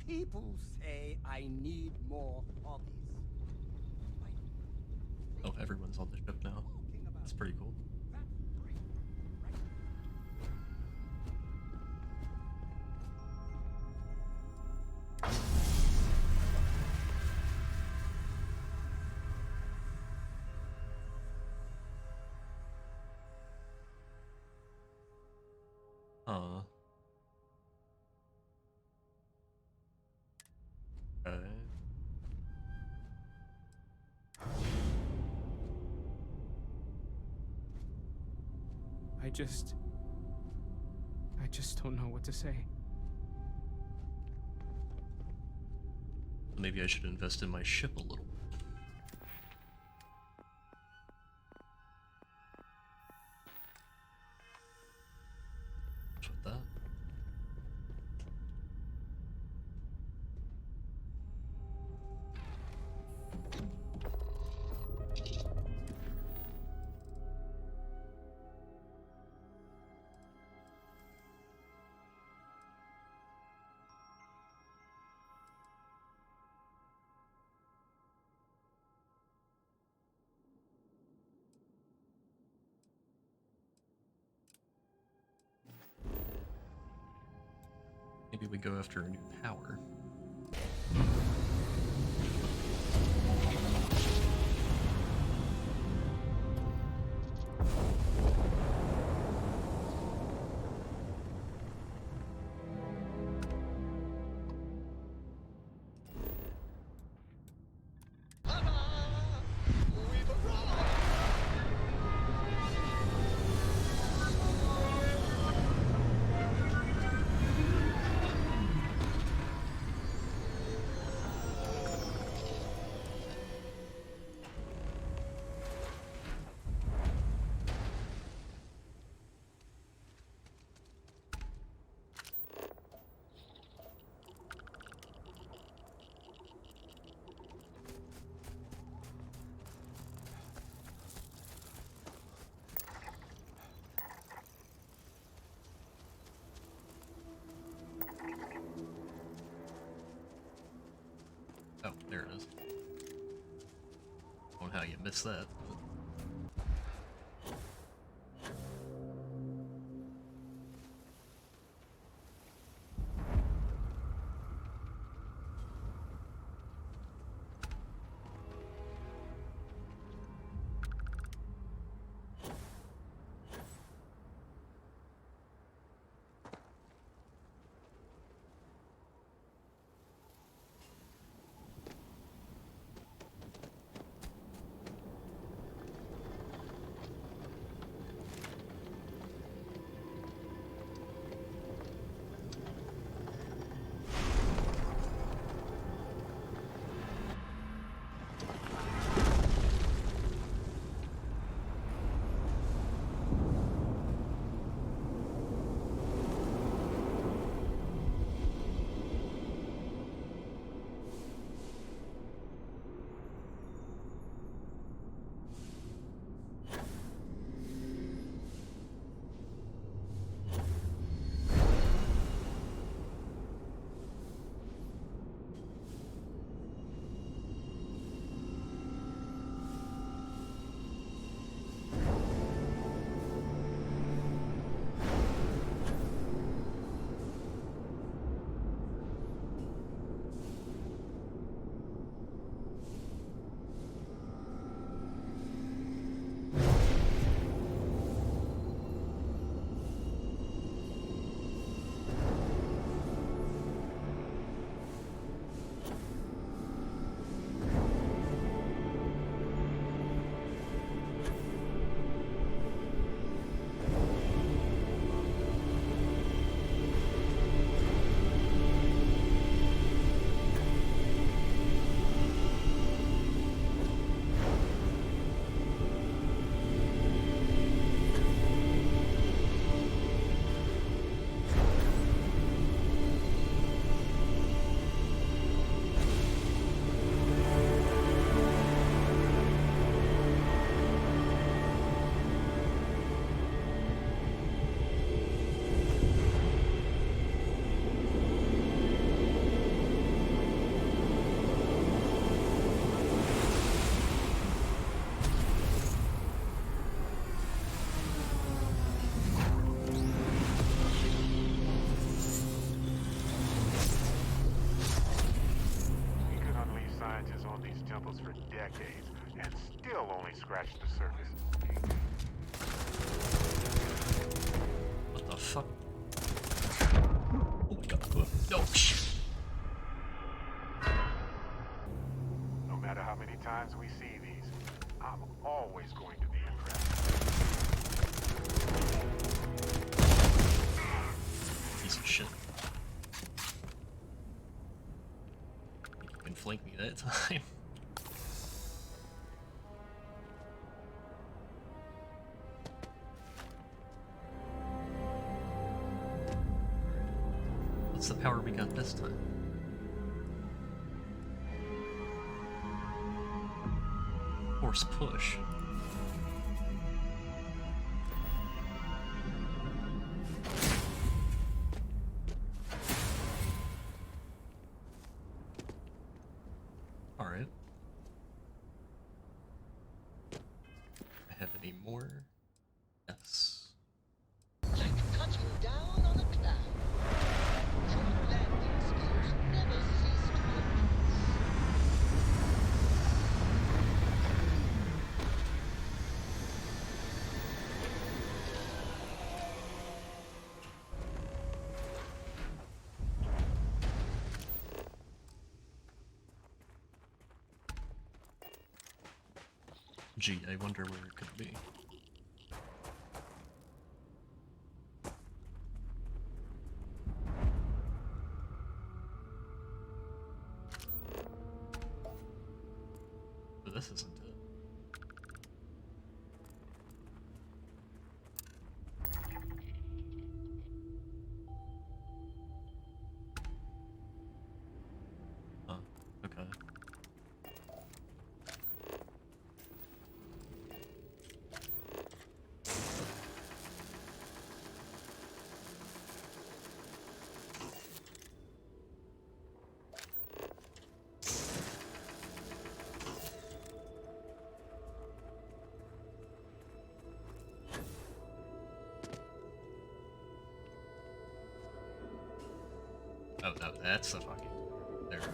People say I need more hobbies. Oh, everyone's on the ship now. That's pretty cool. Huh. Okay. I just don't know what to say. Maybe I should invest in my ship a little. What's with that? Maybe we go after a new power. Oh, there it is. I don't know how you missed that. scientists on these temples for decades and still only scratched the surface. What the fuck? Oh my god. No, shit. No matter how many times we see these, I'm always going to be impressed. Piece of shit. You can flank me that time. What's the power we got this time? Force push. Alright. I have any more? Yes. Like touching down on a cloud. Your landing skills never cease to amaze. Gee, I wonder where it could be. But this isn't it. Huh, okay. Oh no, that's the fucking... There we go.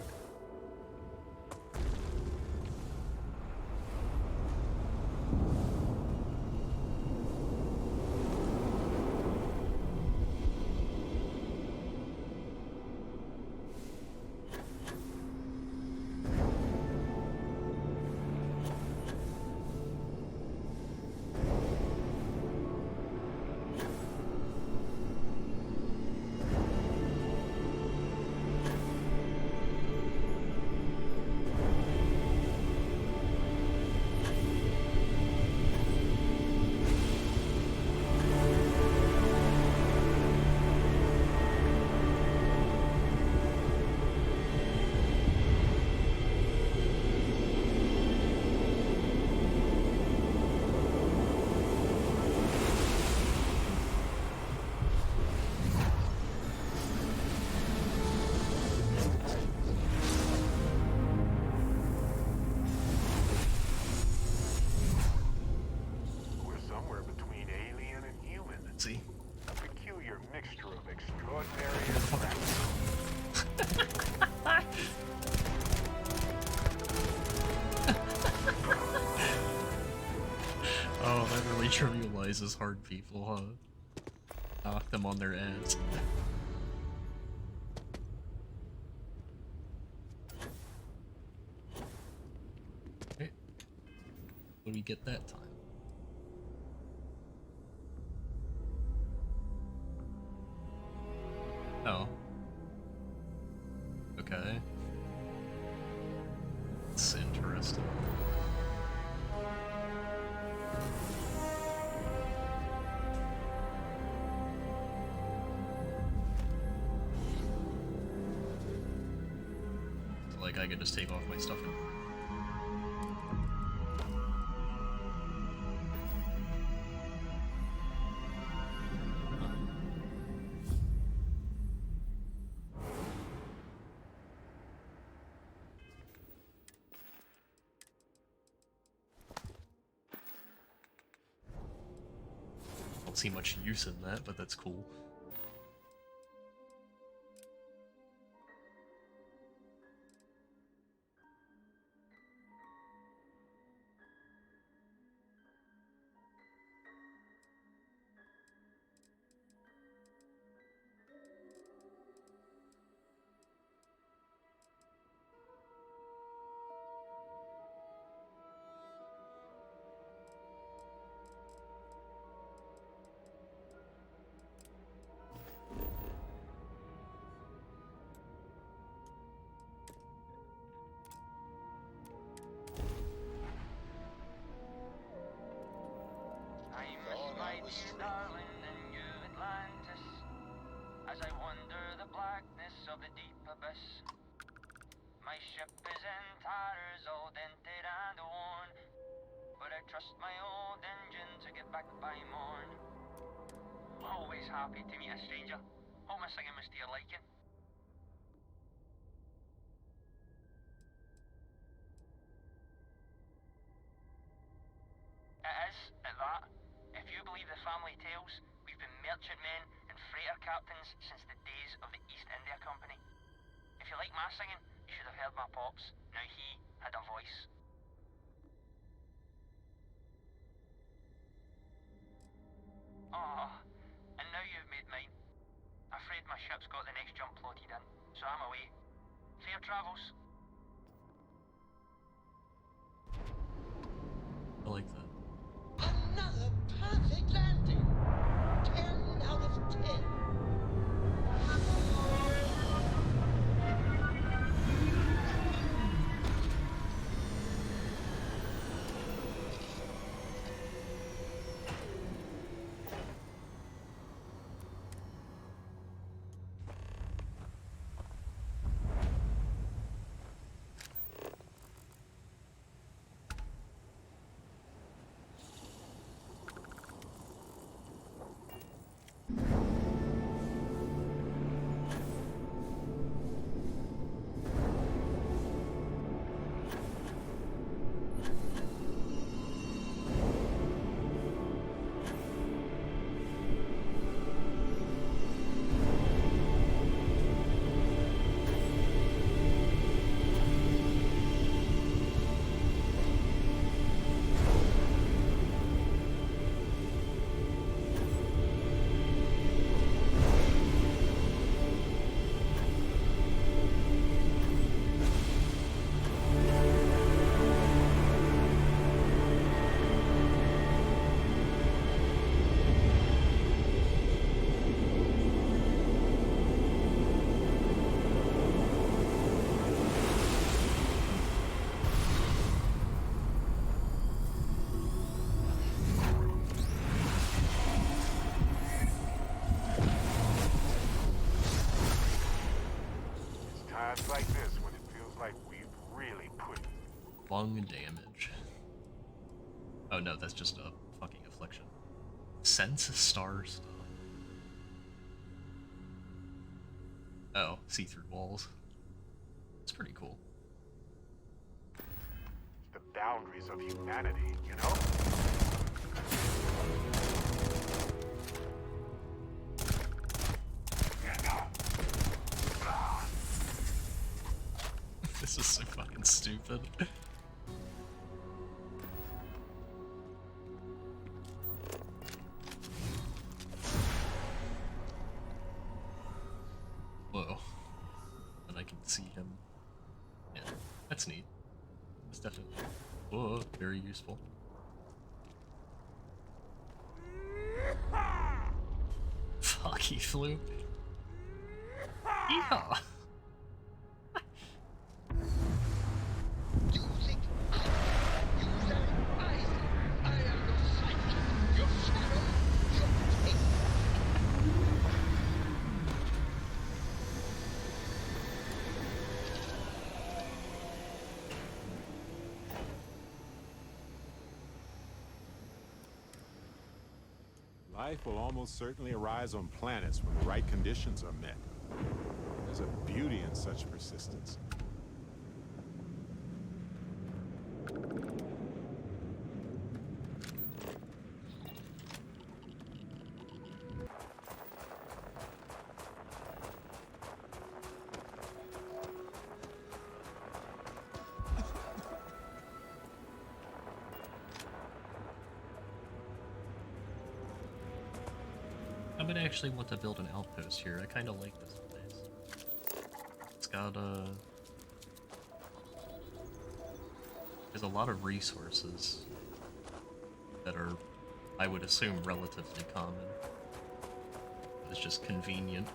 We're somewhere between alien and human. See? A peculiar mixture of extraordinary and practical. Oh, that really trivializes hard people, huh? Knock them on their ass. Okay. What do we get that time? Oh. Okay. That's interesting. So, like, I could just take off my stuff and... Don't see much use in that, but that's cool. was here, strength. darling, in New Atlantis, as I wander the blackness of the deep abyss. My ship is in tatters, all dented and worn, but I trust my old engine to get back by morn. Always happy to meet a stranger. Hope my singing was to your liking. It is, at that. If you believe the family tales, we've been merchantmen and freighter captains since the days of the East India Company. If you like my singing, you should have heard my pops. Now he had a voice. Oh, and now you've made mine. Afraid my ship's got the next jump loaded in, so I'm away. Fair travels. I like that. Another perfect landing. 10 out of 10. It's times like this when it feels like we've really put Lung damage. Oh no, that's just a fucking affliction. Sense stars. Oh, see-through walls. It's pretty cool. the boundaries of humanity, you know? This is so fucking stupid. Whoa. And I can see him. Yeah, that's neat. That's definitely, whoa, very useful. Fuck, he flew. Yeah. You think I use their eyes? I am your sidekick, your shadow, your tape. Life will almost certainly arise on planets when the right conditions are met. There's a beauty in such persistence. I'm gonna actually want to build an outpost here. I kind of like this place. It's got there's a lot of resources that are, I would assume, relatively common. It's just convenient.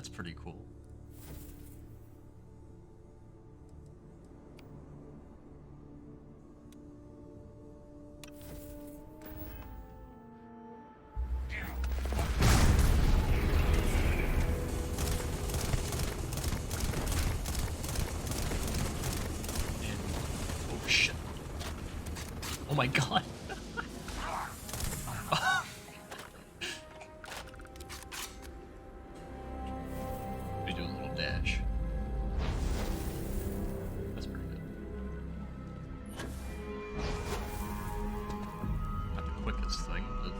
That's pretty cool. Oh shit. Oh my god. We do a little dash. That's pretty good. Not the quickest thing, but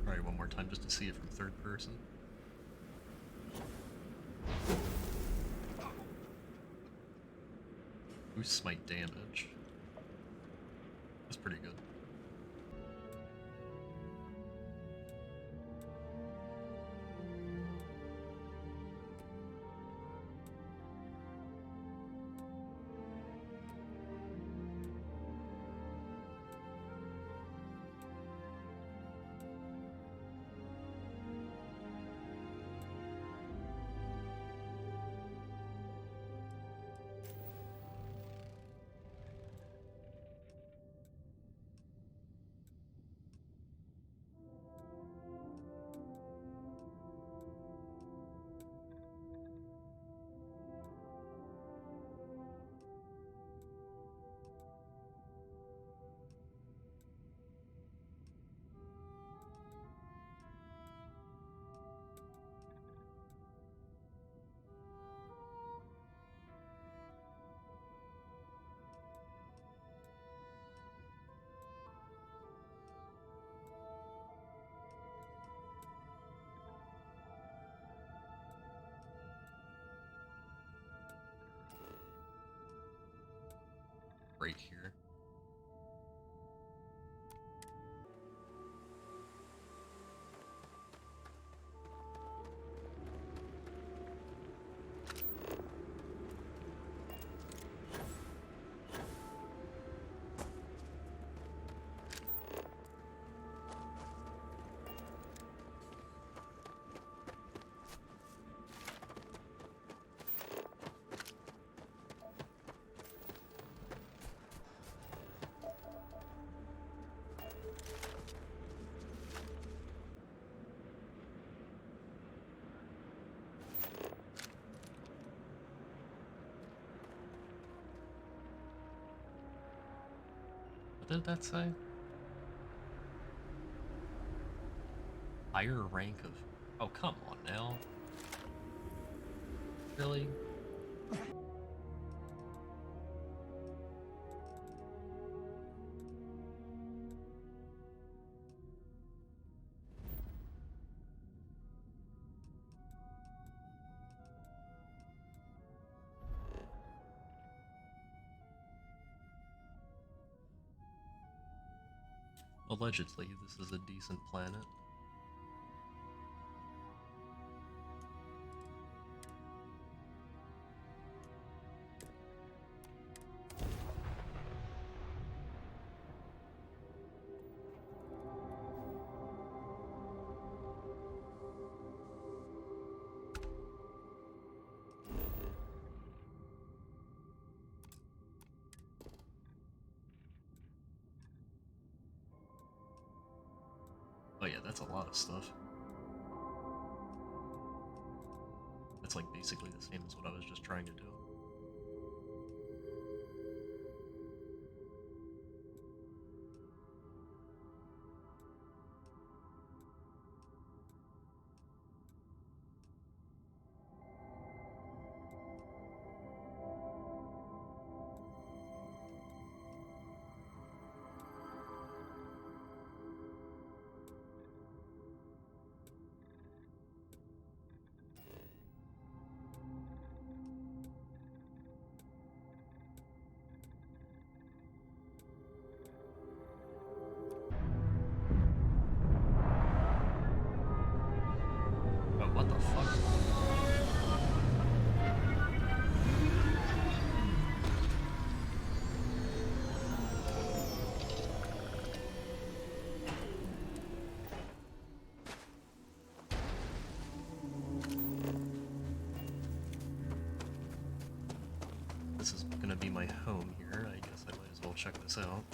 alright, one more time just to see it from third person. Boost smite damage. That's pretty good. Right here. What did that say? Higher rank of... Oh, come on now. Really? Allegedly, this is a decent planet. Oh yeah, that's a lot of stuff. That's like basically the same as what I was just trying to do. this is gonna be my home here, I guess I might as well check this out.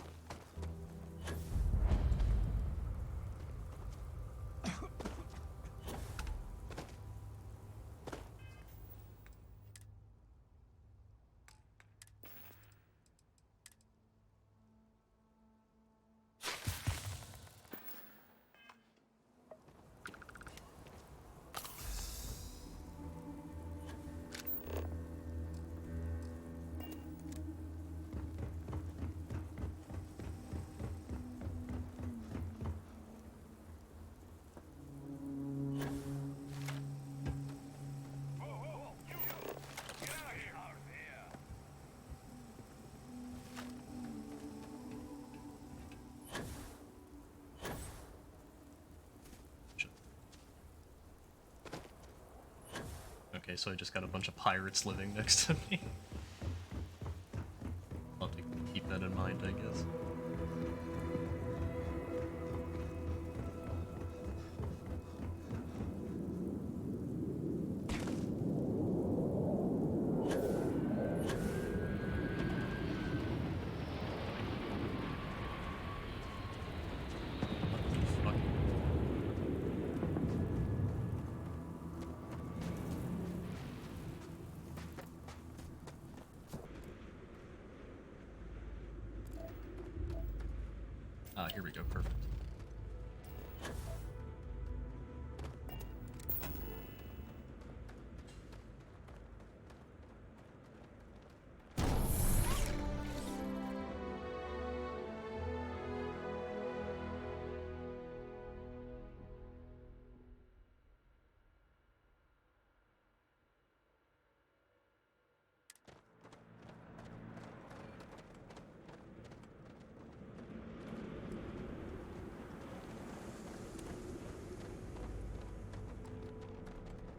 Okay, so I just got a bunch of pirates living next to me. I'll have to keep that in mind, I guess. What the fuck? Ah, here we go, perfect.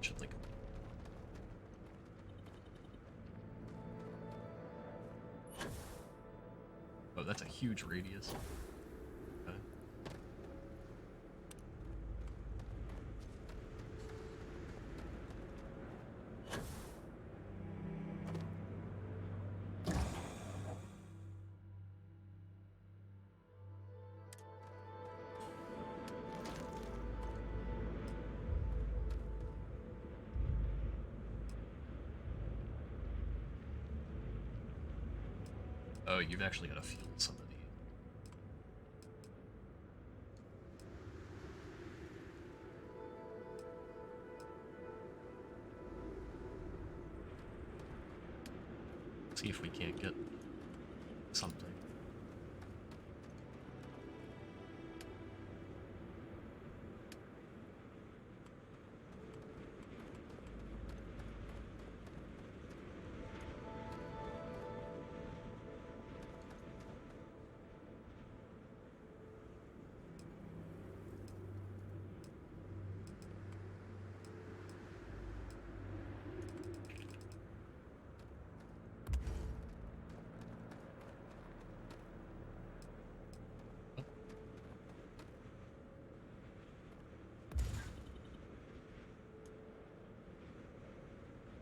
Should like oh, that's a huge radius. Okay. Oh, you've actually got to fuel some of these. See if we can't get something.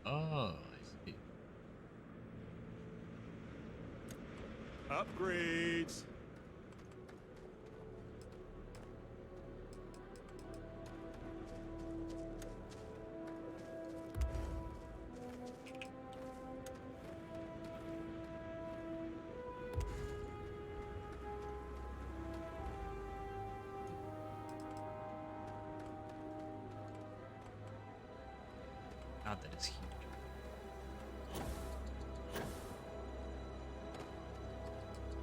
Oh, I see. Upgrades. God, that is huge.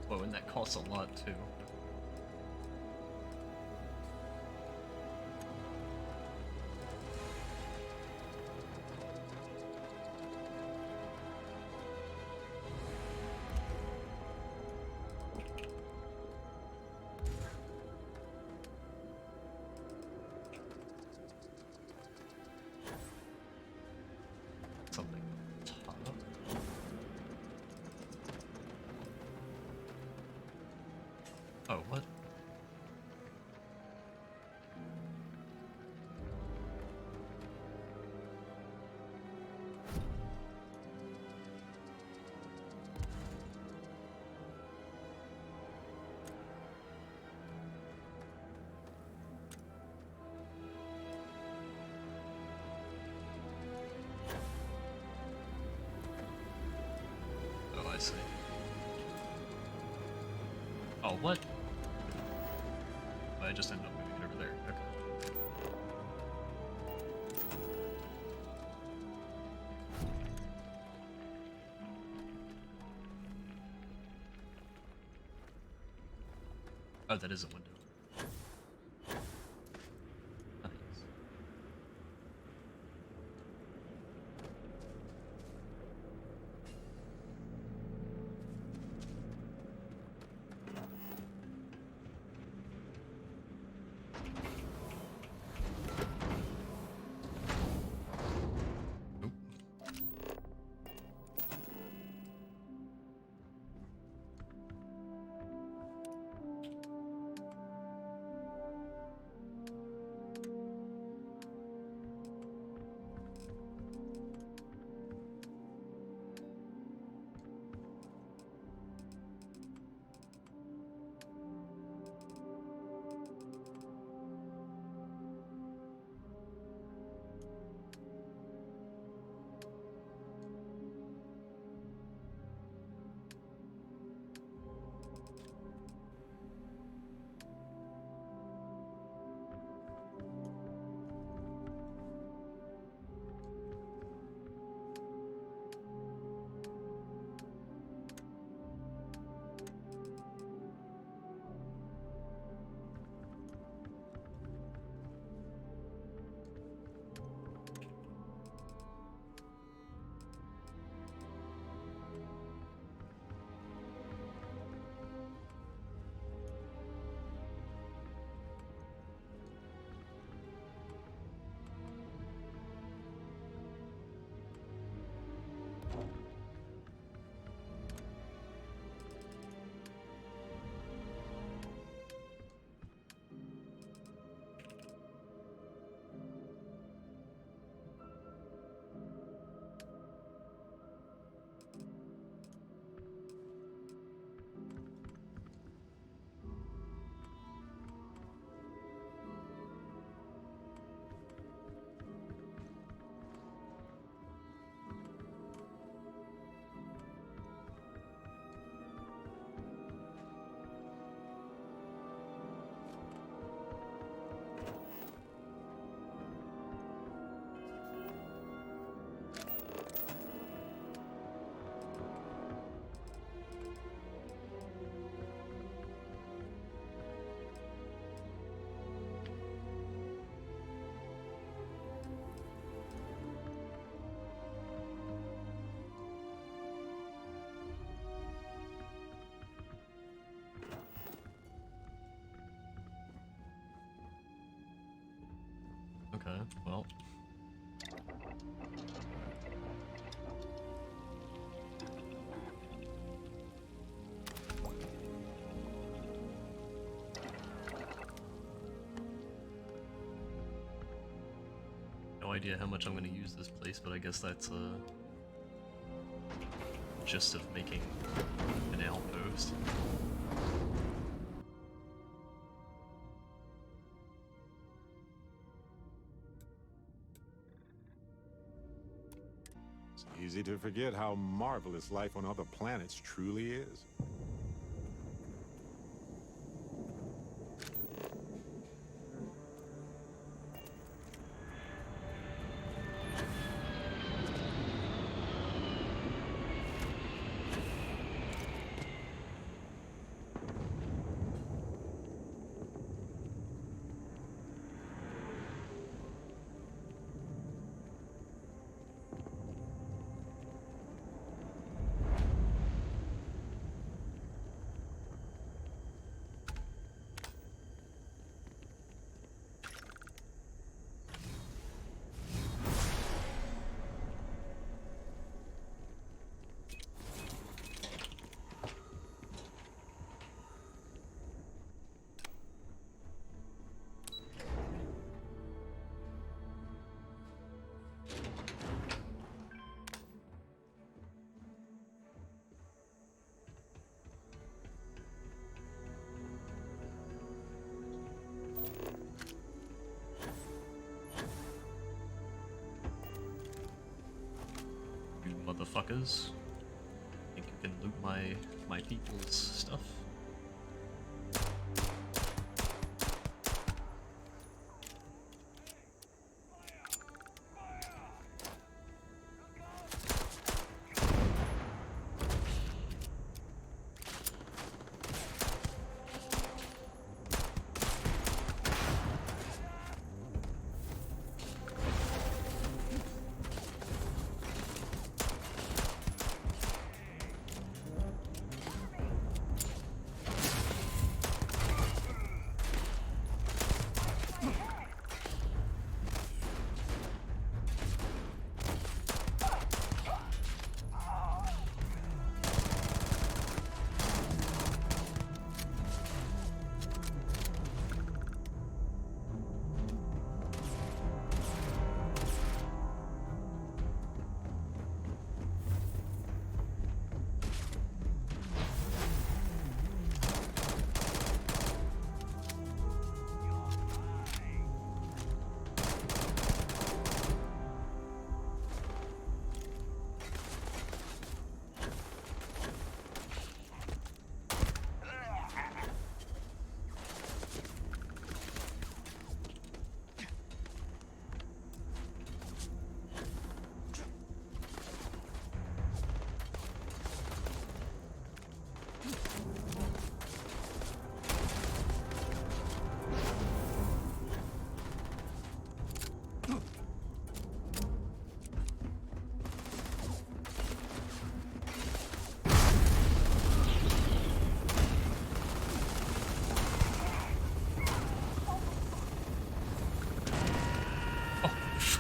Whoa, and that costs a lot too. Something top. Oh, what? see. Oh, what? I just ended up moving it over there. Okay. Oh, that is a window. Nice. Oop. Okay, well. No idea how much I'm going to use this place, but I guess that's gist of making an outpost. It's easy to forget how marvelous life on other planets truly is. You motherfuckers. Thank you. can loot my people's stuff.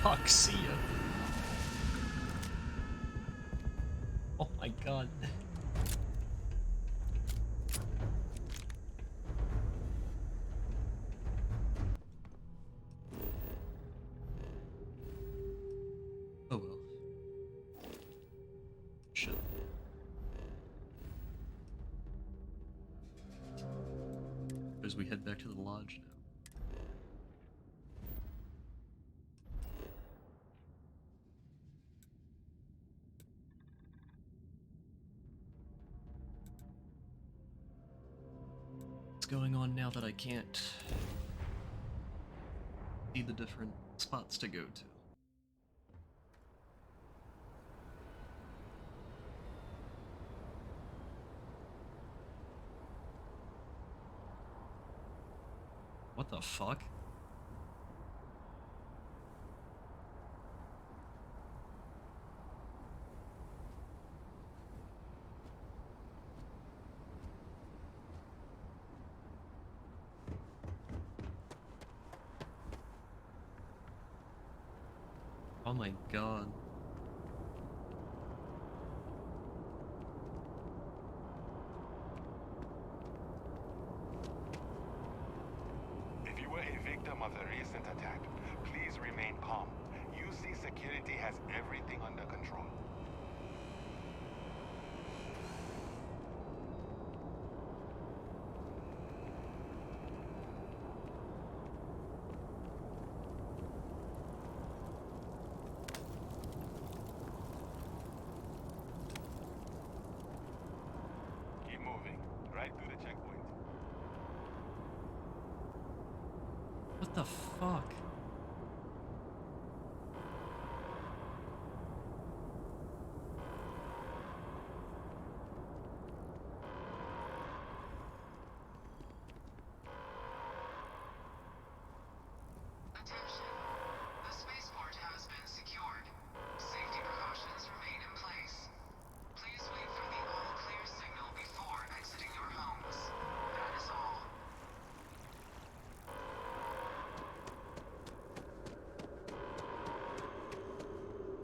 Fuck, see ya. Oh my god. Oh well. Shit. As we head back to the lodge now. Going on now that I can't see the different spots to go to. What the fuck? Oh my god. If you were a victim of the recent attack, please remain calm. UC security has everything under control. Keep moving, right through the checkpoint. What the fuck? Attention. The spaceport has been secured. Safety precautions remain in place. Please wait for the all-clear signal before exiting your homes. That is all.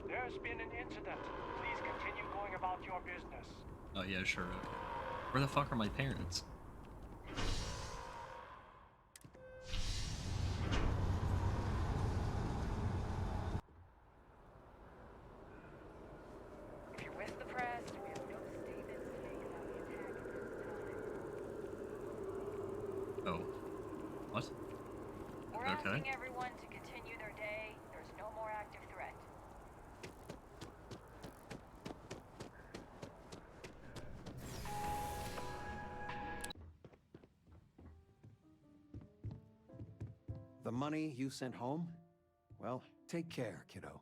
There's been an incident. Please continue going about your business. Oh yeah, sure, okay. Where the fuck are my parents? If you're with the press, we have no statement to make about the attack at this time. Oh. What? We're Okay. asking everyone to continue their day. There's no more active threat. money you sent home? Well, take care, kiddo.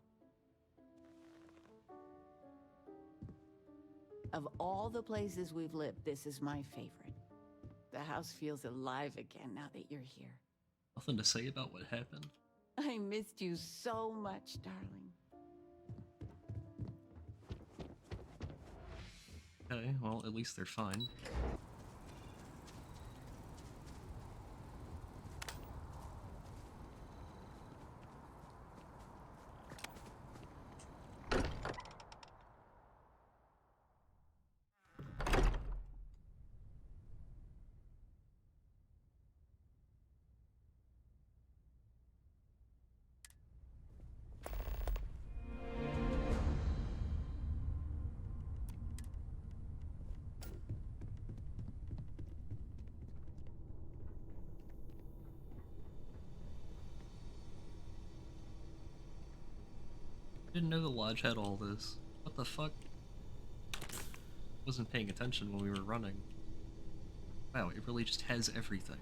Of all the places we've lived, this is my favorite. The house feels alive again now that you're here. Nothing to say about what happened? I missed you so much, darling. Okay, well, at least they're fine. Didn't know the lodge had all this. What the fuck? Wasn't paying attention when we were running. Wow, it really just has everything.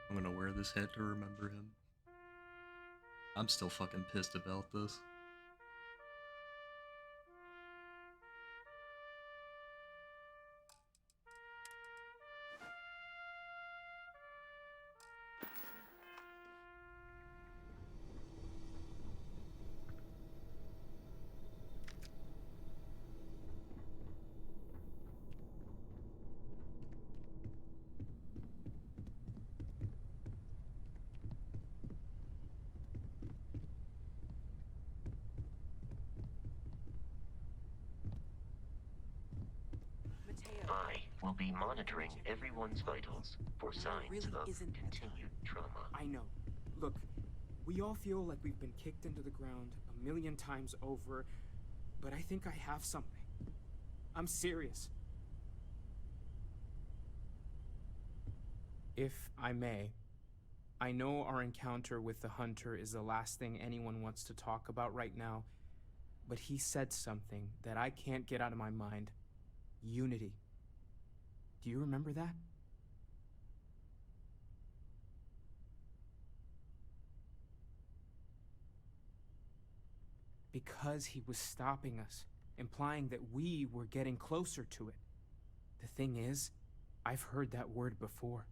I'm gonna wear this hat to remember him. I'm still fucking pissed about this. I will be monitoring everyone's vitals for signs of continued trauma. I know. Look, we all feel like we've been kicked into the ground a million times over, but I think I have something. I'm serious. If I may, I know our encounter with the Hunter is the last thing anyone wants to talk about right now, but he said something that I can't get out of my mind. Unity. Do you remember that? Because he was stopping us, implying that we were getting closer to it. The thing is, I've heard that word before.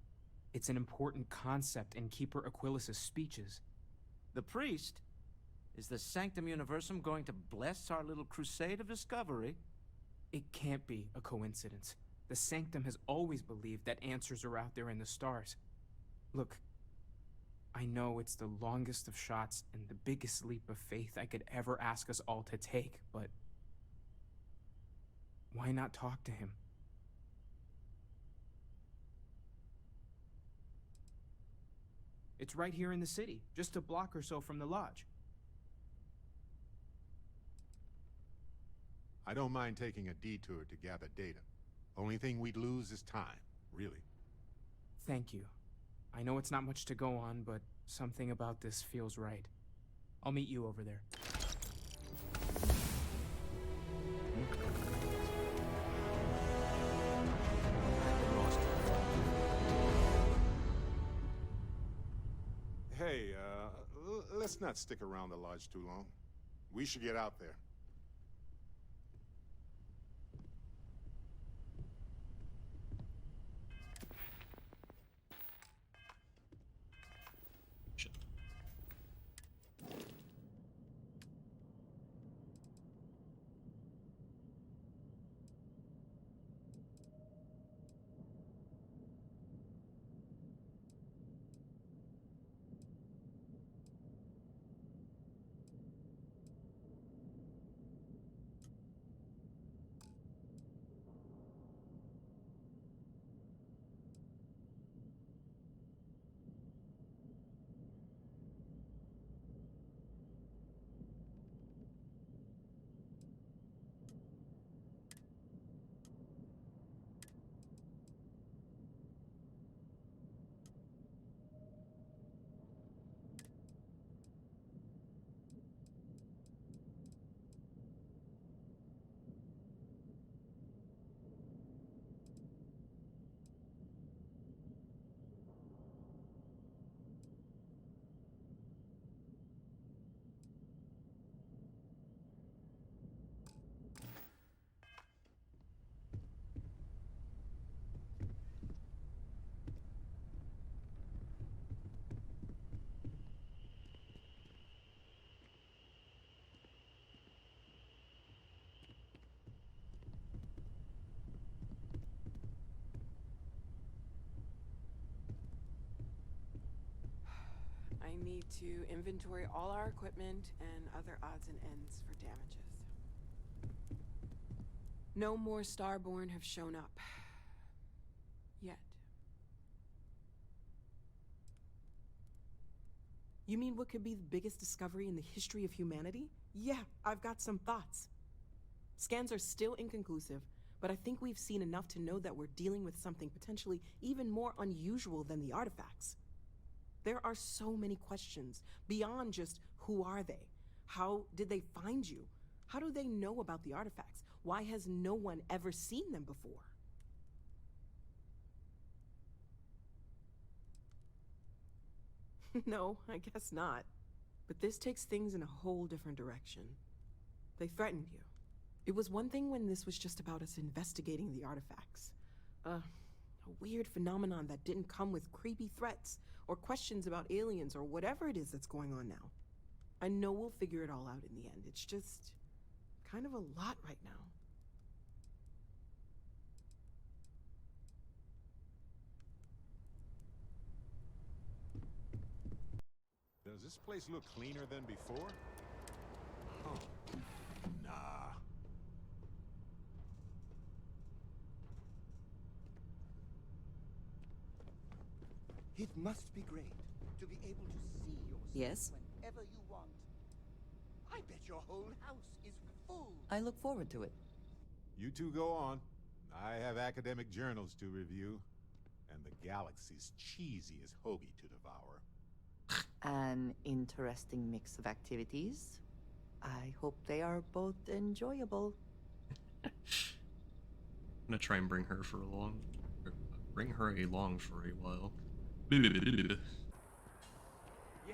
It's an important concept in Keeper Aquilas's speeches. The priest? Is the Sanctum Universum going to bless our little crusade of discovery? It can't be a coincidence. The Sanctum has always believed that answers are out there in the stars. Look, I know it's the longest of shots and the biggest leap of faith I could ever ask us all to take, but why not talk to him? It's right here in the city, just a block or so from the lodge. I don't mind taking a detour to gather data. Only thing we'd lose is time, really. Thank you. I know it's not much to go on, but something about this feels right. I'll meet you over there. Hey, let's not stick around the lodge too long. We should get out there. need to inventory all our equipment and other odds and ends for damages. No more Starborn have shown up. Yet. You mean what could be the biggest discovery in the history of humanity? Yeah, I've got some thoughts. Scans are still inconclusive, but I think we've seen enough to know that we're dealing with something potentially even more unusual than the artifacts. There are so many questions beyond just who are they? How did they find you? How do they know about the artifacts? Why has no one ever seen them before? No, I guess not. But this takes things in a whole different direction. They threatened you. It was one thing when this was just about us investigating the artifacts. A weird phenomenon that didn't come with creepy threats or questions about aliens or whatever it is that's going on now. I know we'll figure it all out in the end. It's just kind of a lot right now. Does this place look cleaner than before? Huh. Nah. It must be great to be able to see yourself Yes? whenever you want. I bet your whole house is full. I look forward to it. You two go on. I have academic journals to review, and the galaxy's cheesy as hoagie to devour. An interesting mix of activities. I hope they are both enjoyable. I'm gonna try and bring her along for a while.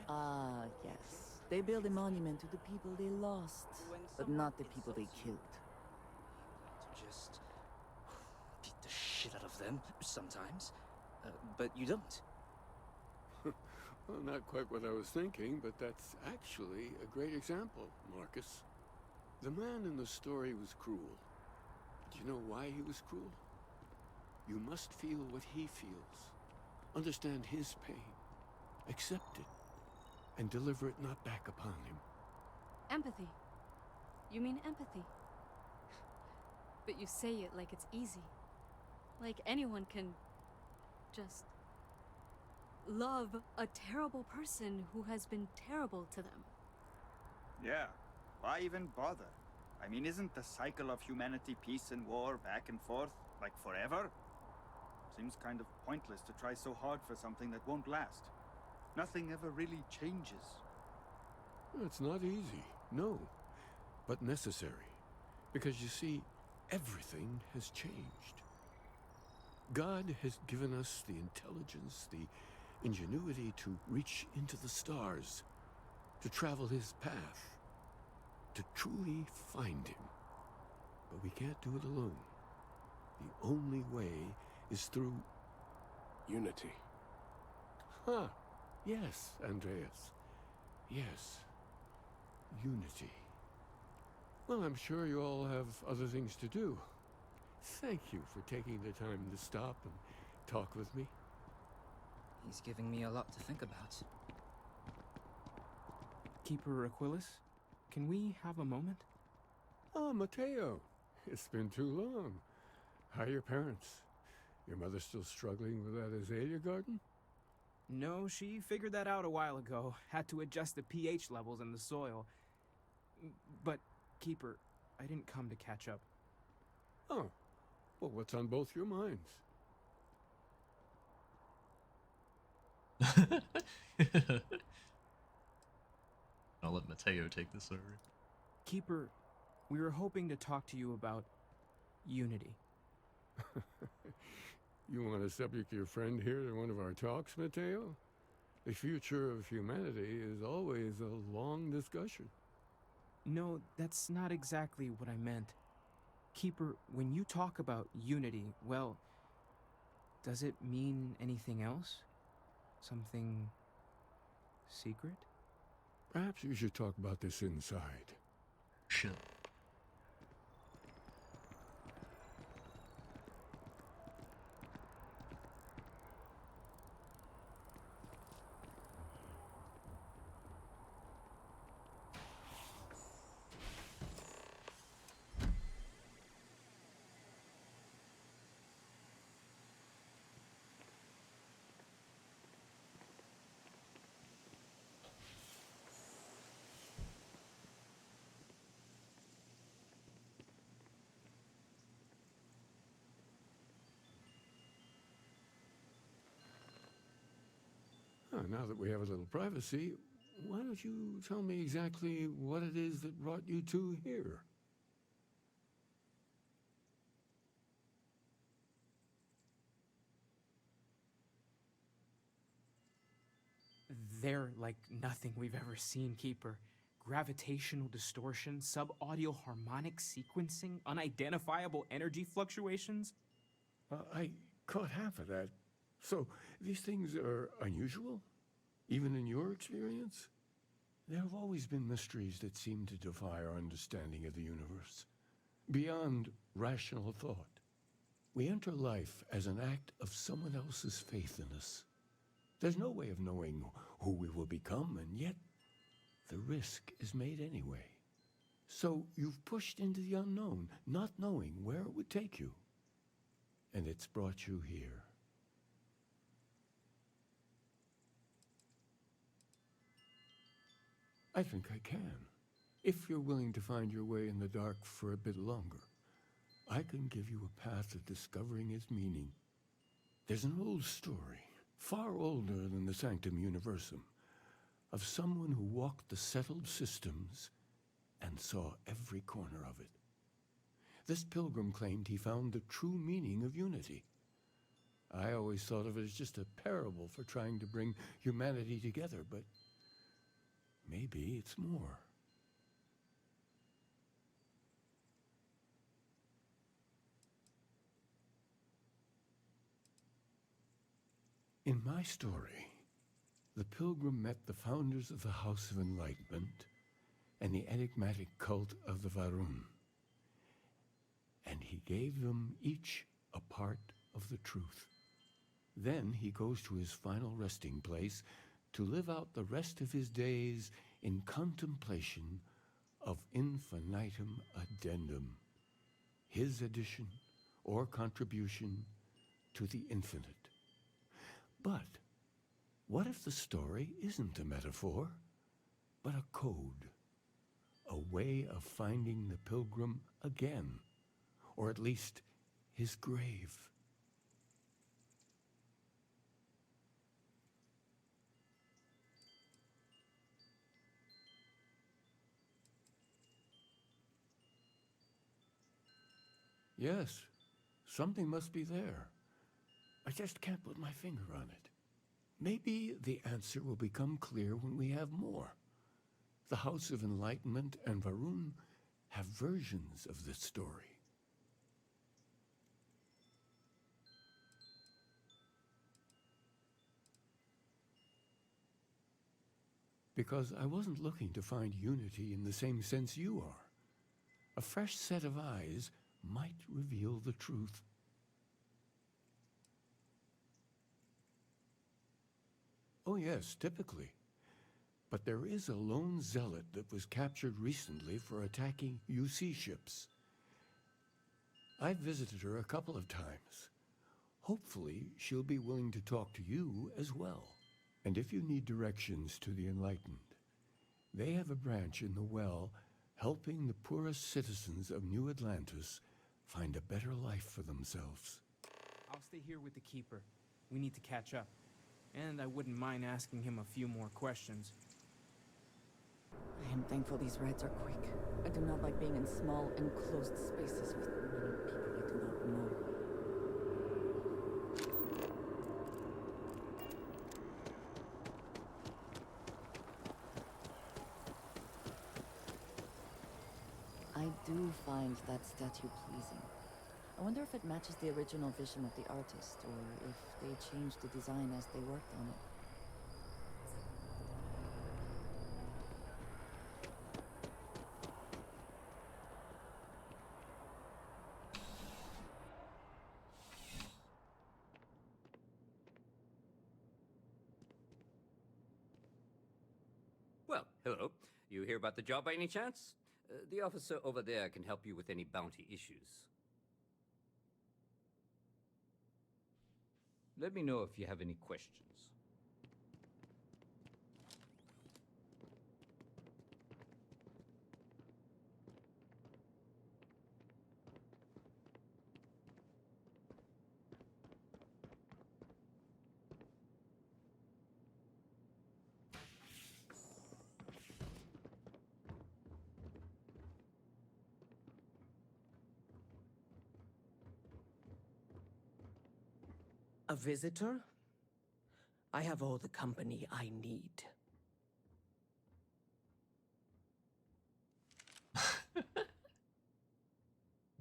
Ah, yes. They build a monument to the people they lost, but not the people they killed. To just beat the shit out of them sometimes, but you don't. Well, not quite what I was thinking, but that's actually a great example, Marcus. The man in the story was cruel. Do you know why he was cruel? You must feel what he feels. Understand his pain. Accept it. And deliver it not back upon him. Empathy. You mean empathy? But you say it like it's easy. Like anyone can just love a terrible person who has been terrible to them. Yeah, why even bother? I mean, isn't the cycle of humanity peace and war back and forth, like forever? Seems kind of pointless to try so hard for something that won't last. Nothing ever really changes. It's not easy, no, but necessary. Because you see, everything has changed. God has given us the intelligence, the ingenuity to reach into the stars, to travel his path, to truly find him. But we can't do it alone. The only way is through unity. Huh. Yes, Andreas. Yes. Unity. Well, I'm sure you all have other things to do. Thank you for taking the time to stop and talk with me. He's giving me a lot to think about. Keeper Aquilus, can we have a moment? Oh, Mateo. It's been too long. How are your parents? Your mother still struggling with that azalea garden? No, she figured that out a while ago. Had to adjust the pH levels in the soil. But, Keeper, I didn't come to catch up. Oh. Well, what's on both your minds? I'll let Mateo take this over. Keeper, we were hoping to talk to you about unity. You want to subject your friend here to one of our talks, Mateo? The future of humanity is always a long discussion. No, that's not exactly what I meant. Keeper, when you talk about unity, well, does it mean anything else? Something secret? Perhaps you should talk about this inside. Shit. now that we have a little privacy, why don't you tell me exactly what it is that brought you two here? They're like nothing we've ever seen, Keeper. Gravitational distortion, sub-audio harmonic sequencing, unidentifiable energy fluctuations. I caught half of that. So, these things are unusual? Even in your experience? There have always been mysteries that seem to defy our understanding of the universe, beyond rational thought. We enter life as an act of someone else's faith in us. There's no way of knowing who we will become, and yet the risk is made anyway. So you've pushed into the unknown, not knowing where it would take you. And it's brought you here. I think I can. If you're willing to find your way in the dark for a bit longer, I can give you a path to discovering its meaning. There's an old story, far older than the Sanctum Universum, of someone who walked the settled systems and saw every corner of it. This pilgrim claimed he found the true meaning of unity. I always thought of it as just a parable for trying to bring humanity together, but maybe it's more. In my story, the pilgrim met the founders of the House of Enlightenment and the enigmatic cult of the Varun, and he gave them each a part of the truth. Then he goes to his final resting place to live out the rest of his days in contemplation of infinitum addendum, his addition or contribution to the infinite. But what if the story isn't a metaphor, but a code, a way of finding the pilgrim again, or at least his grave? Yes, something must be there. I just can't put my finger on it. Maybe the answer will become clear when we have more. The House of Enlightenment and Varun have versions of this story. Because I wasn't looking to find unity in the same sense you are. A fresh set of eyes might reveal the truth. Oh yes, typically. But there is a lone zealot that was captured recently for attacking UC ships. I've visited her a couple of times. Hopefully, she'll be willing to talk to you as well. And if you need directions to the Enlightened, they have a branch in the Well helping the poorest citizens of New Atlantis find a better life for themselves. I'll stay here with the Keeper. We need to catch up. And I wouldn't mind asking him a few more questions. I am thankful these rides are quick. I do not like being in small, enclosed spaces with many people I do not know. I do find that statue pleasing. I wonder if it matches the original vision of the artist, or if they changed the design as they worked on it. Well, hello. You hear about the job by any chance? The officer over there can help you with any bounty issues. Let me know if you have any questions. A visitor? I have all the company I need.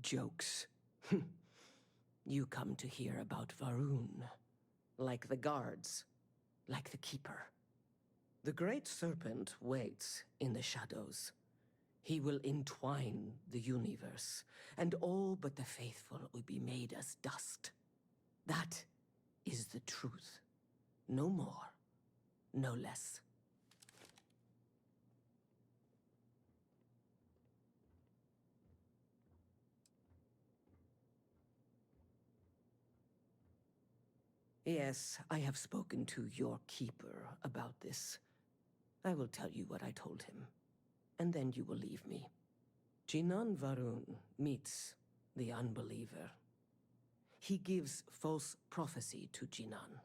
Jokes. You come to hear about Varun. Like the guards. Like the Keeper. The Great Serpent waits in the shadows. He will entwine the universe, and all but the faithful will be made as dust. That is the truth. No more, no less. Yes, I have spoken to your Keeper about this. I will tell you what I told him, and then you will leave me. Jinan Varun meets the Unbeliever. He gives false prophecy to Jinan.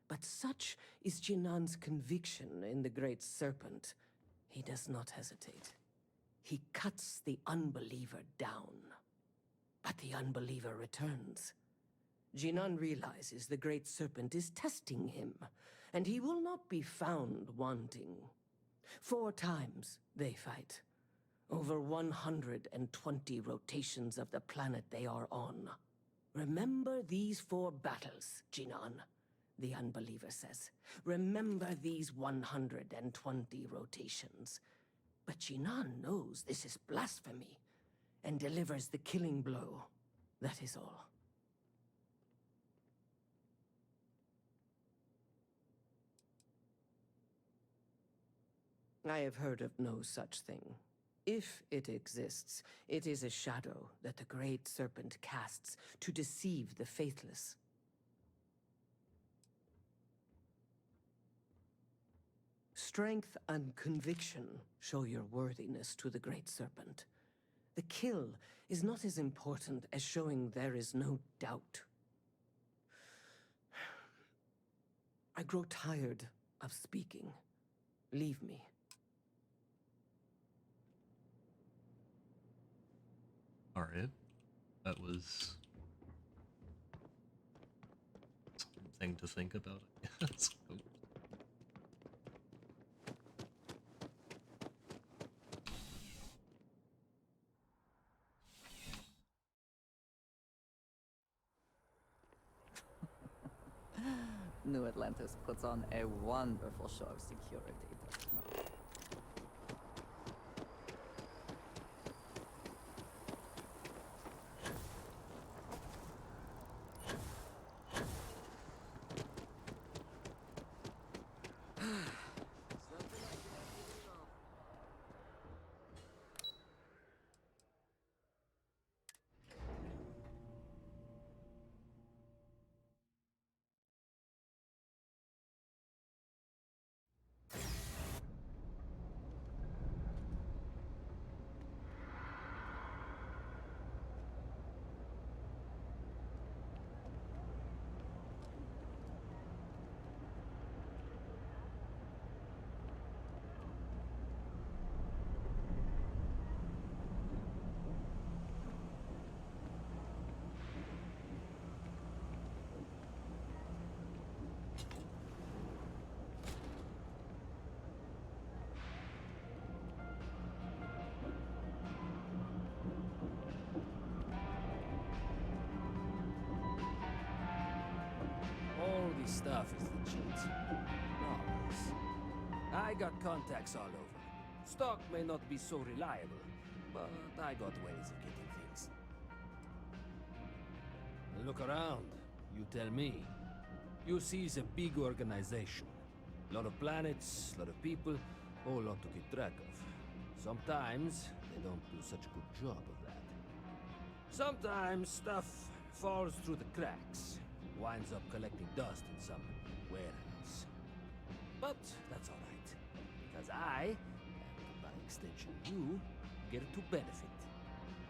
But such is Jinan's conviction in the Great Serpent, he does not hesitate. He cuts the Unbeliever down. But the Unbeliever returns. Jinan realizes the Great Serpent is testing him, and he will not be found wanting. 4 times they fight. Over 120 rotations of the planet they are on. Remember these 4 battles, Jinan, the Unbeliever says. Remember these 120 rotations. But Jinan knows this is blasphemy, and delivers the killing blow. That is all. I have heard of no such thing. If it exists, it is a shadow that the Great Serpent casts to deceive the faithless. Strength and conviction show your worthiness to the Great Serpent. The kill is not as important as showing there is no doubt. I grow tired of speaking. Leave me. Alright. That was something to think about, I guess. New Atlantis puts on a wonderful show of security, does it not? All this stuff is legit. Marvelous. I got contacts all over. Stock may not be so reliable, but I got ways of getting things. Look around. You tell me. You see it's a big organization. A lot of planets, a lot of people, whole lot to keep track of. Sometimes they don't do such a good job of that. Sometimes stuff falls through the cracks, winds up collecting dust in some warehouse. But that's all right, because I, and by extension you, get to benefit.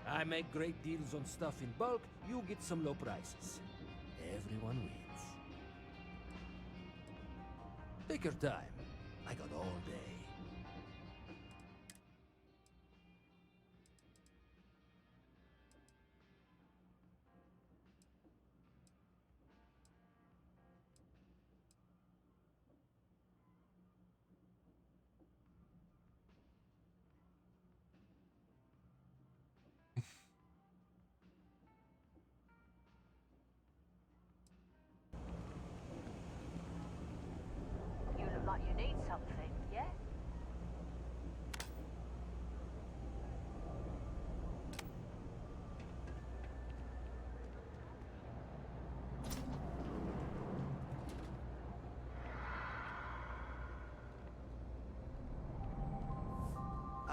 I make great deals on stuff in bulk, you get some low prices. Everyone wins. Take your time. I got all day.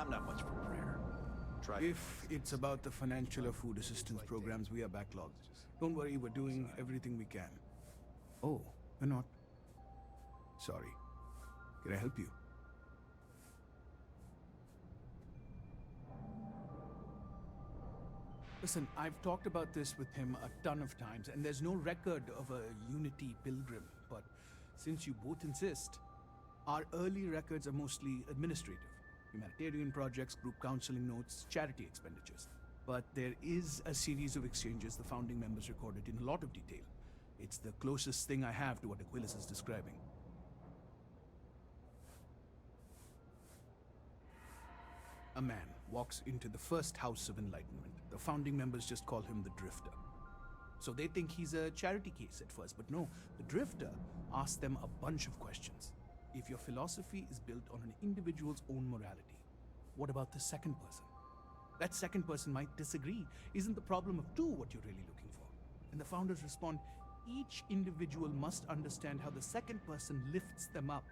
I'm not much for prayer. If it's about the financial or food assistance programs, we are backlogged. Don't worry, we're doing everything we can. Oh, we're not. Sorry. Can I help you? Listen, I've talked about this with him a ton of times, and there's no record of a Unity Pilgrim, but since you both insist, our early records are mostly administrative. Humanitarian projects, group counseling notes, charity expenditures. But there is a series of exchanges the founding members recorded in a lot of detail. It's the closest thing I have to what Aquilus is describing. A man walks into the first House of Enlightenment. The founding members just call him the Drifter. So they think he's a charity case at first, but no, the Drifter asks them a bunch of questions. If your philosophy is built on an individual's own morality, what about the second person? That second person might disagree. Isn't the problem of two what you're really looking for? And the founders respond, each individual must understand how the second person lifts them up.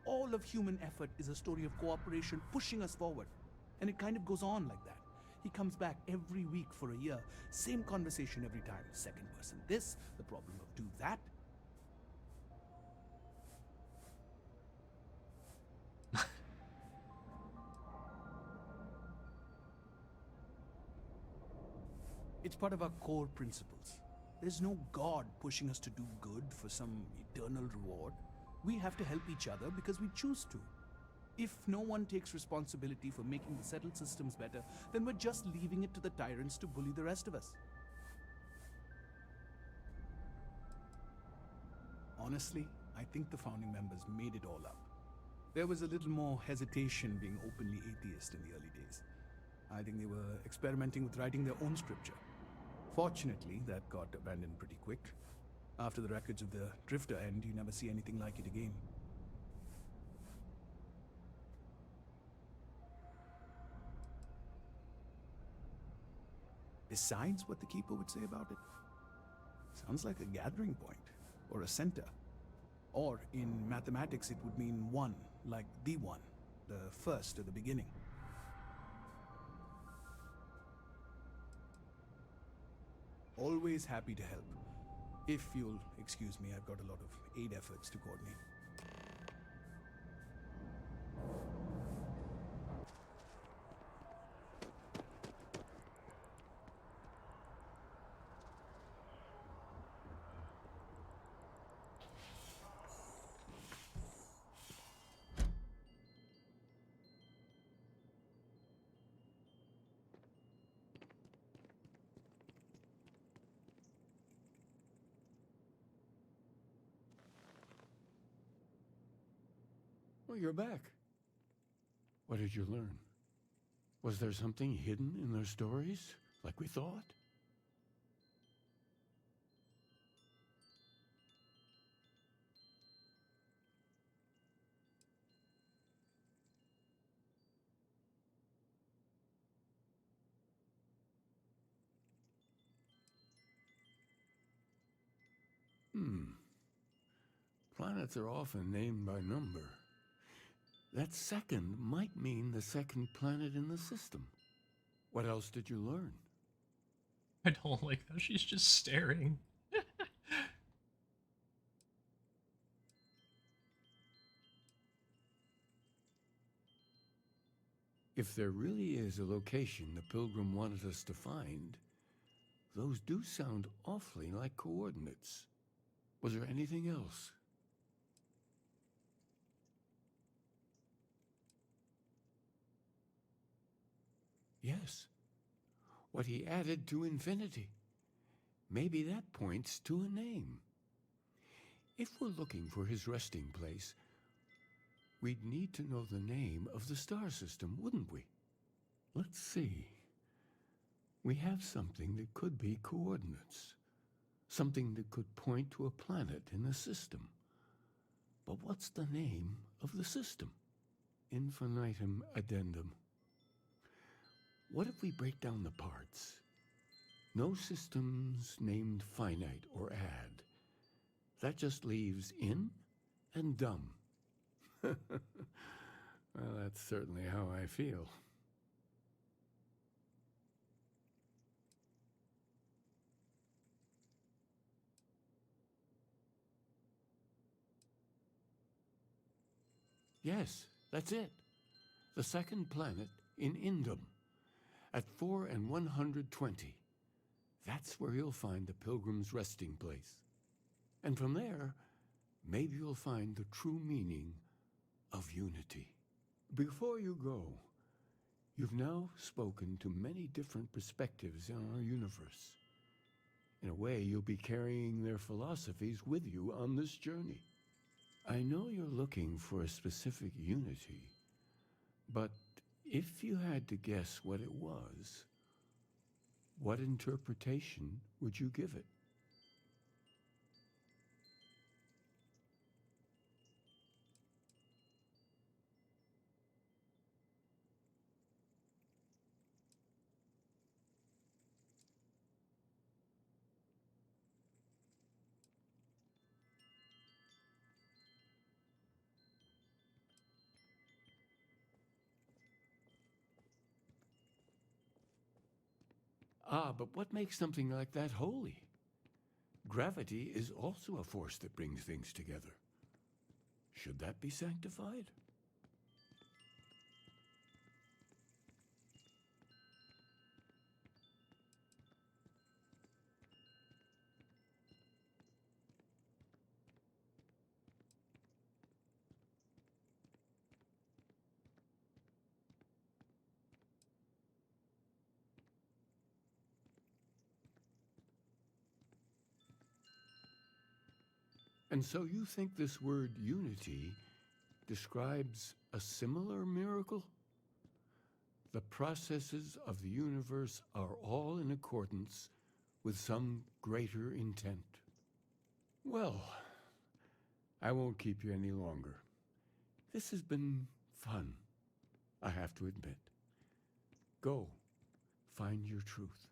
All of human effort is a story of cooperation pushing us forward. And it kind of goes on like that. He comes back every week for a year. Same conversation every time. Second person this, the problem of two that. It's part of our core principles. There's no God pushing us to do good for some eternal reward. We have to help each other because we choose to. If no one takes responsibility for making the settled systems better, then we're just leaving it to the tyrants to bully the rest of us. Honestly, I think the founding members made it all up. There was a little more hesitation being openly atheist in the early days. I think they were experimenting with writing their own scripture. Fortunately, that got abandoned pretty quick. After the records of the Drifter end, you never see anything like it again. Besides what the Keeper would say about it, sounds like a gathering point, or a center. Or, in mathematics, it would mean one, like the one, the first or the beginning. Always happy to help. If you'll excuse me, I've got a lot of aid efforts to coordinate. Well, you're back. What did you learn? Was there something hidden in their stories, like we thought? Planets are often named by number. That second might mean the second planet in the system. What else did you learn? I don't like how she's just staring. If there really is a location the Pilgrim wanted us to find, those do sound awfully like coordinates. Was there anything else? Yes. What he added to infinity. Maybe that points to a name. If we're looking for his resting place, we'd need to know the name of the star system, wouldn't we? Let's see. We have something that could be coordinates. Something that could point to a planet in the system. But what's the name of the system? Infinitum addendum. What if we break down the parts? No systems named finite or add. That just leaves in and dumb. Well, that's certainly how I feel. Yes, that's it. The second planet in Indum, at 4 and 120. That's where you'll find the Pilgrim's resting place. And from there, maybe you'll find the true meaning of unity. Before you go, you've now spoken to many different perspectives in our universe. In a way, you'll be carrying their philosophies with you on this journey. I know you're looking for a specific unity, but if you had to guess what it was, what interpretation would you give it? Ah, but what makes something like that holy? Gravity is also a force that brings things together. Should that be sanctified? And so you think this word unity describes a similar miracle? The processes of the universe are all in accordance with some greater intent. Well, I won't keep you any longer. This has been fun, I have to admit. Go, find your truth.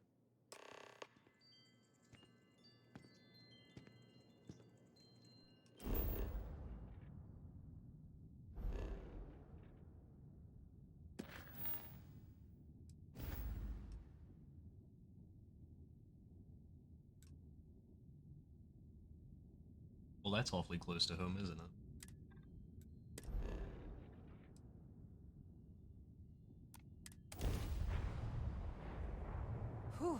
Well, that's awfully close to home, isn't it? Whew.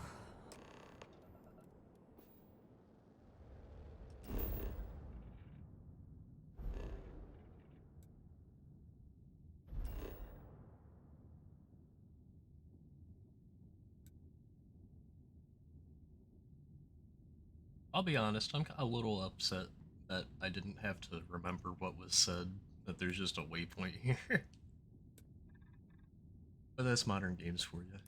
I'll be honest, I'm a little upset that I didn't have to remember what was said, that there's just a waypoint here. But that's modern games for you.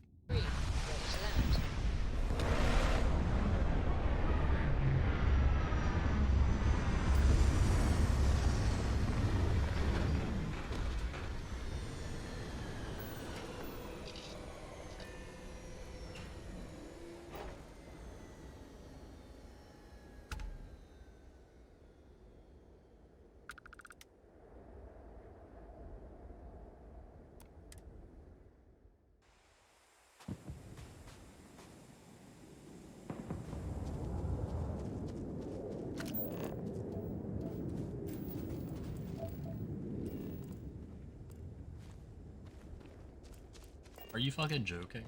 Are you fucking joking?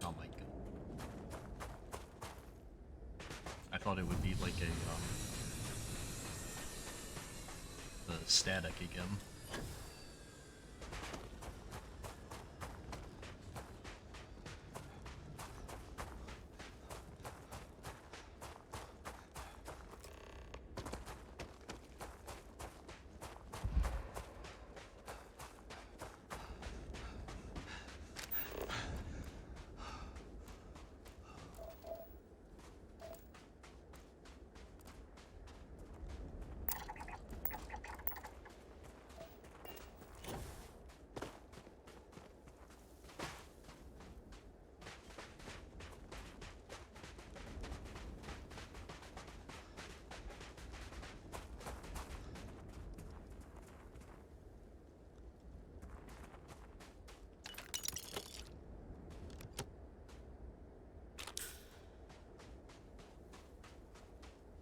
Oh my god. I thought it would be like the static again.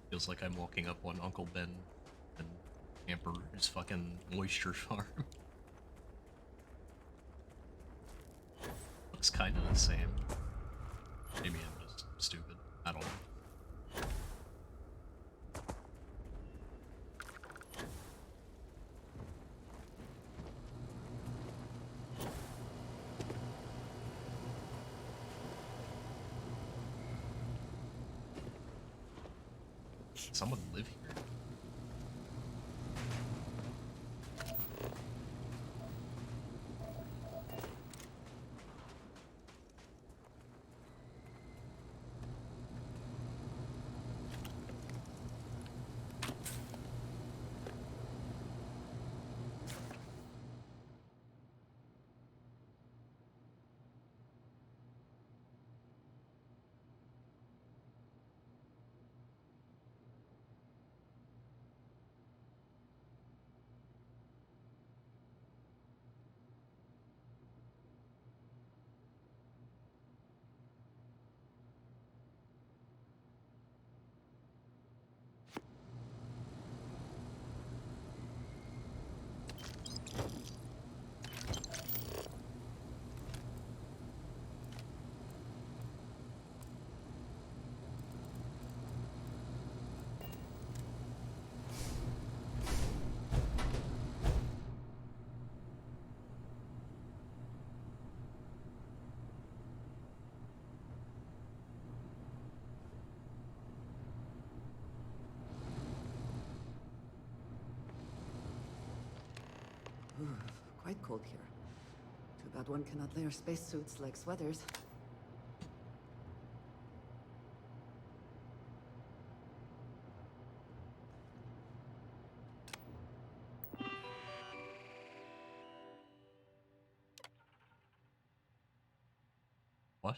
Feels like I'm walking up on Uncle Ben and Emperor's fucking moisture farm. Looks kind of the same. Maybe I'm just stupid. I don't know. Someone live here? Quite cold here. Too bad one cannot layer spacesuits like sweaters. What?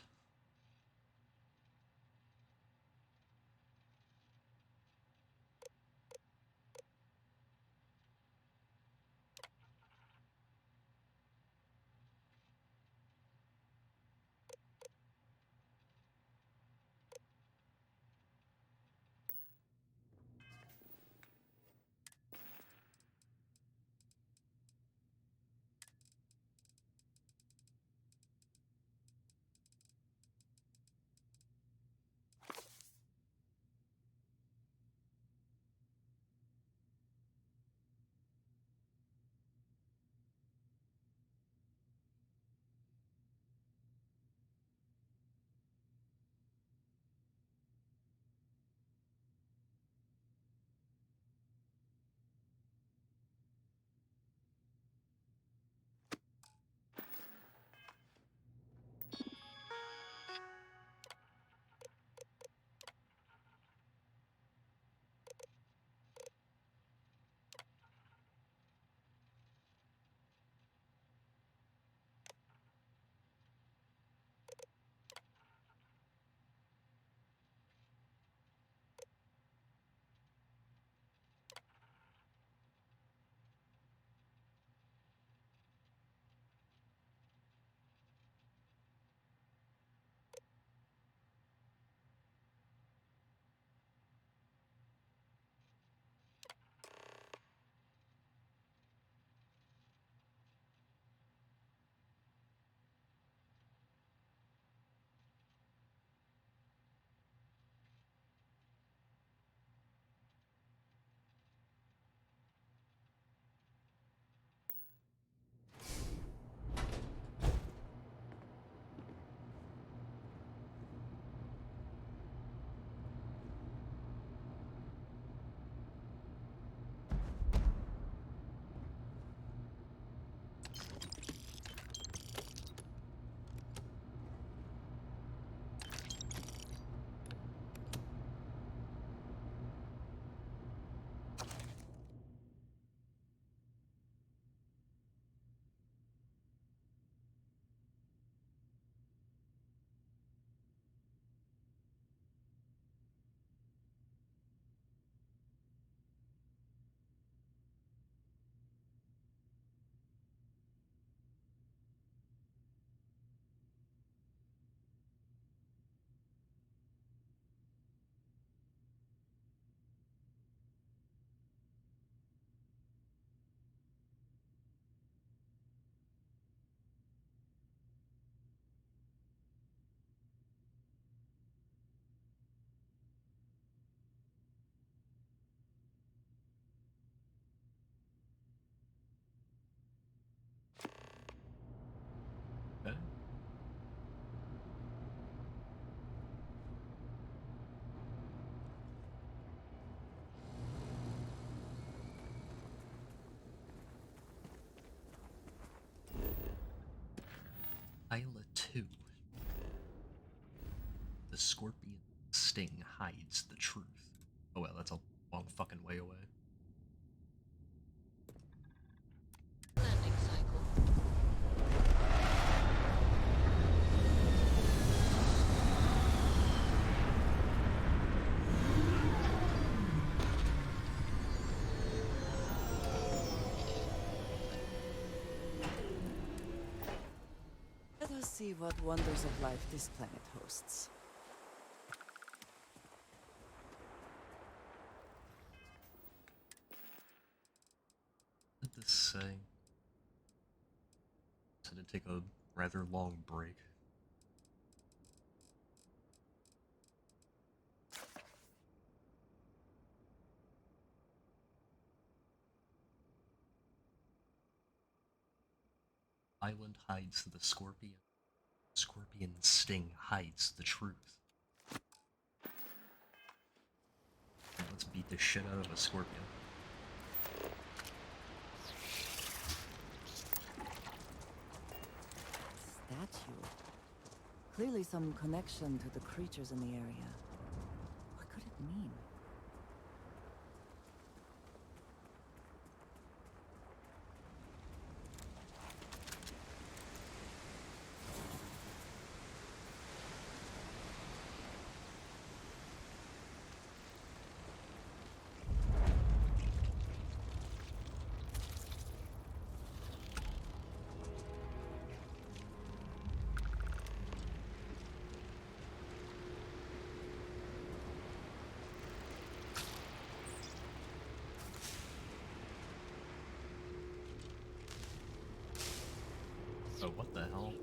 scorpion sting hides the truth. Oh well, that's a long fucking way away. Landing cycle. Let us see what wonders of life this planet hosts. What did this say? Said to take a rather long break. Island hides the scorpion. Scorpion sting hides the truth. Let's beat the shit out of a scorpion. Statue. Clearly some connection to the creatures in the area. What could it mean? Oh, what the hell?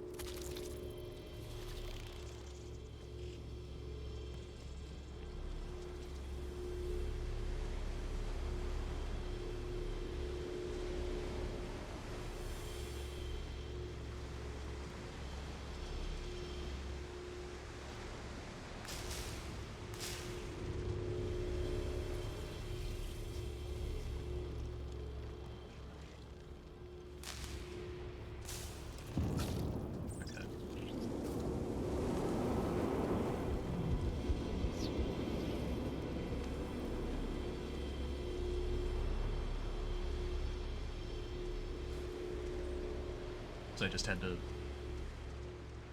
So I just had to,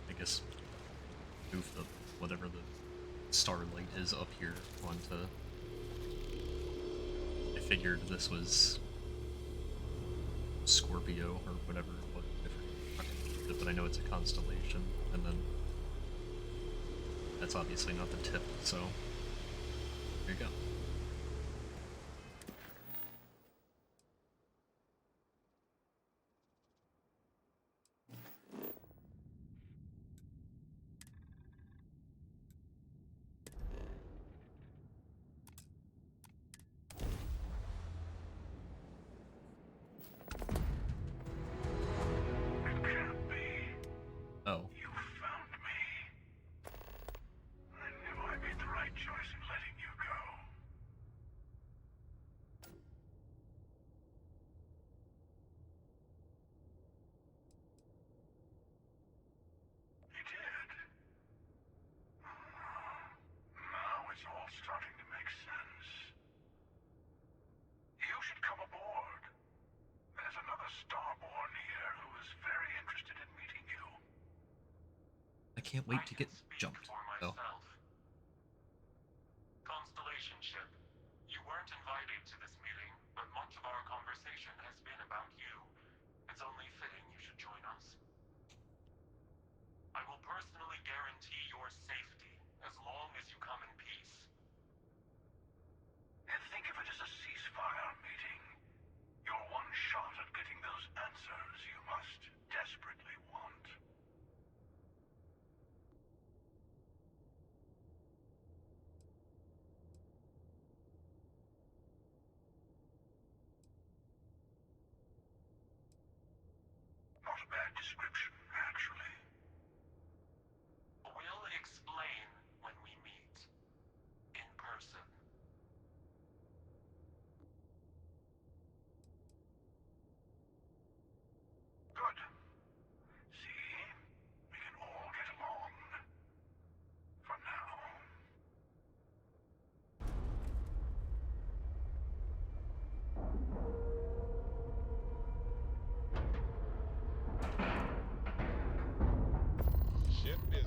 I guess, move the, whatever the starlight is up here onto. I figured this was Scorpio or whatever, what different, but I know it's a constellation, and then that's obviously not the tip, so there you go. Oh. You found me. I knew I made the right choice in letting you go. You did. Now it's all starting to make sense. You should come aboard. There's another Starborn here who is very interested in meeting you. I can't wait to get jumped. Oh. Constellation ship. You weren't invited to this meeting, but much of our conversation has been about you. It's only fitting you should join us. I will personally guarantee your safety as long as you come in peace. And think of it as a ceasefire meeting. Your one shot at getting those answers you must desperately want. Not a bad description, actually. We'll explain when we meet. In person. Good. See? We can all get along. For now.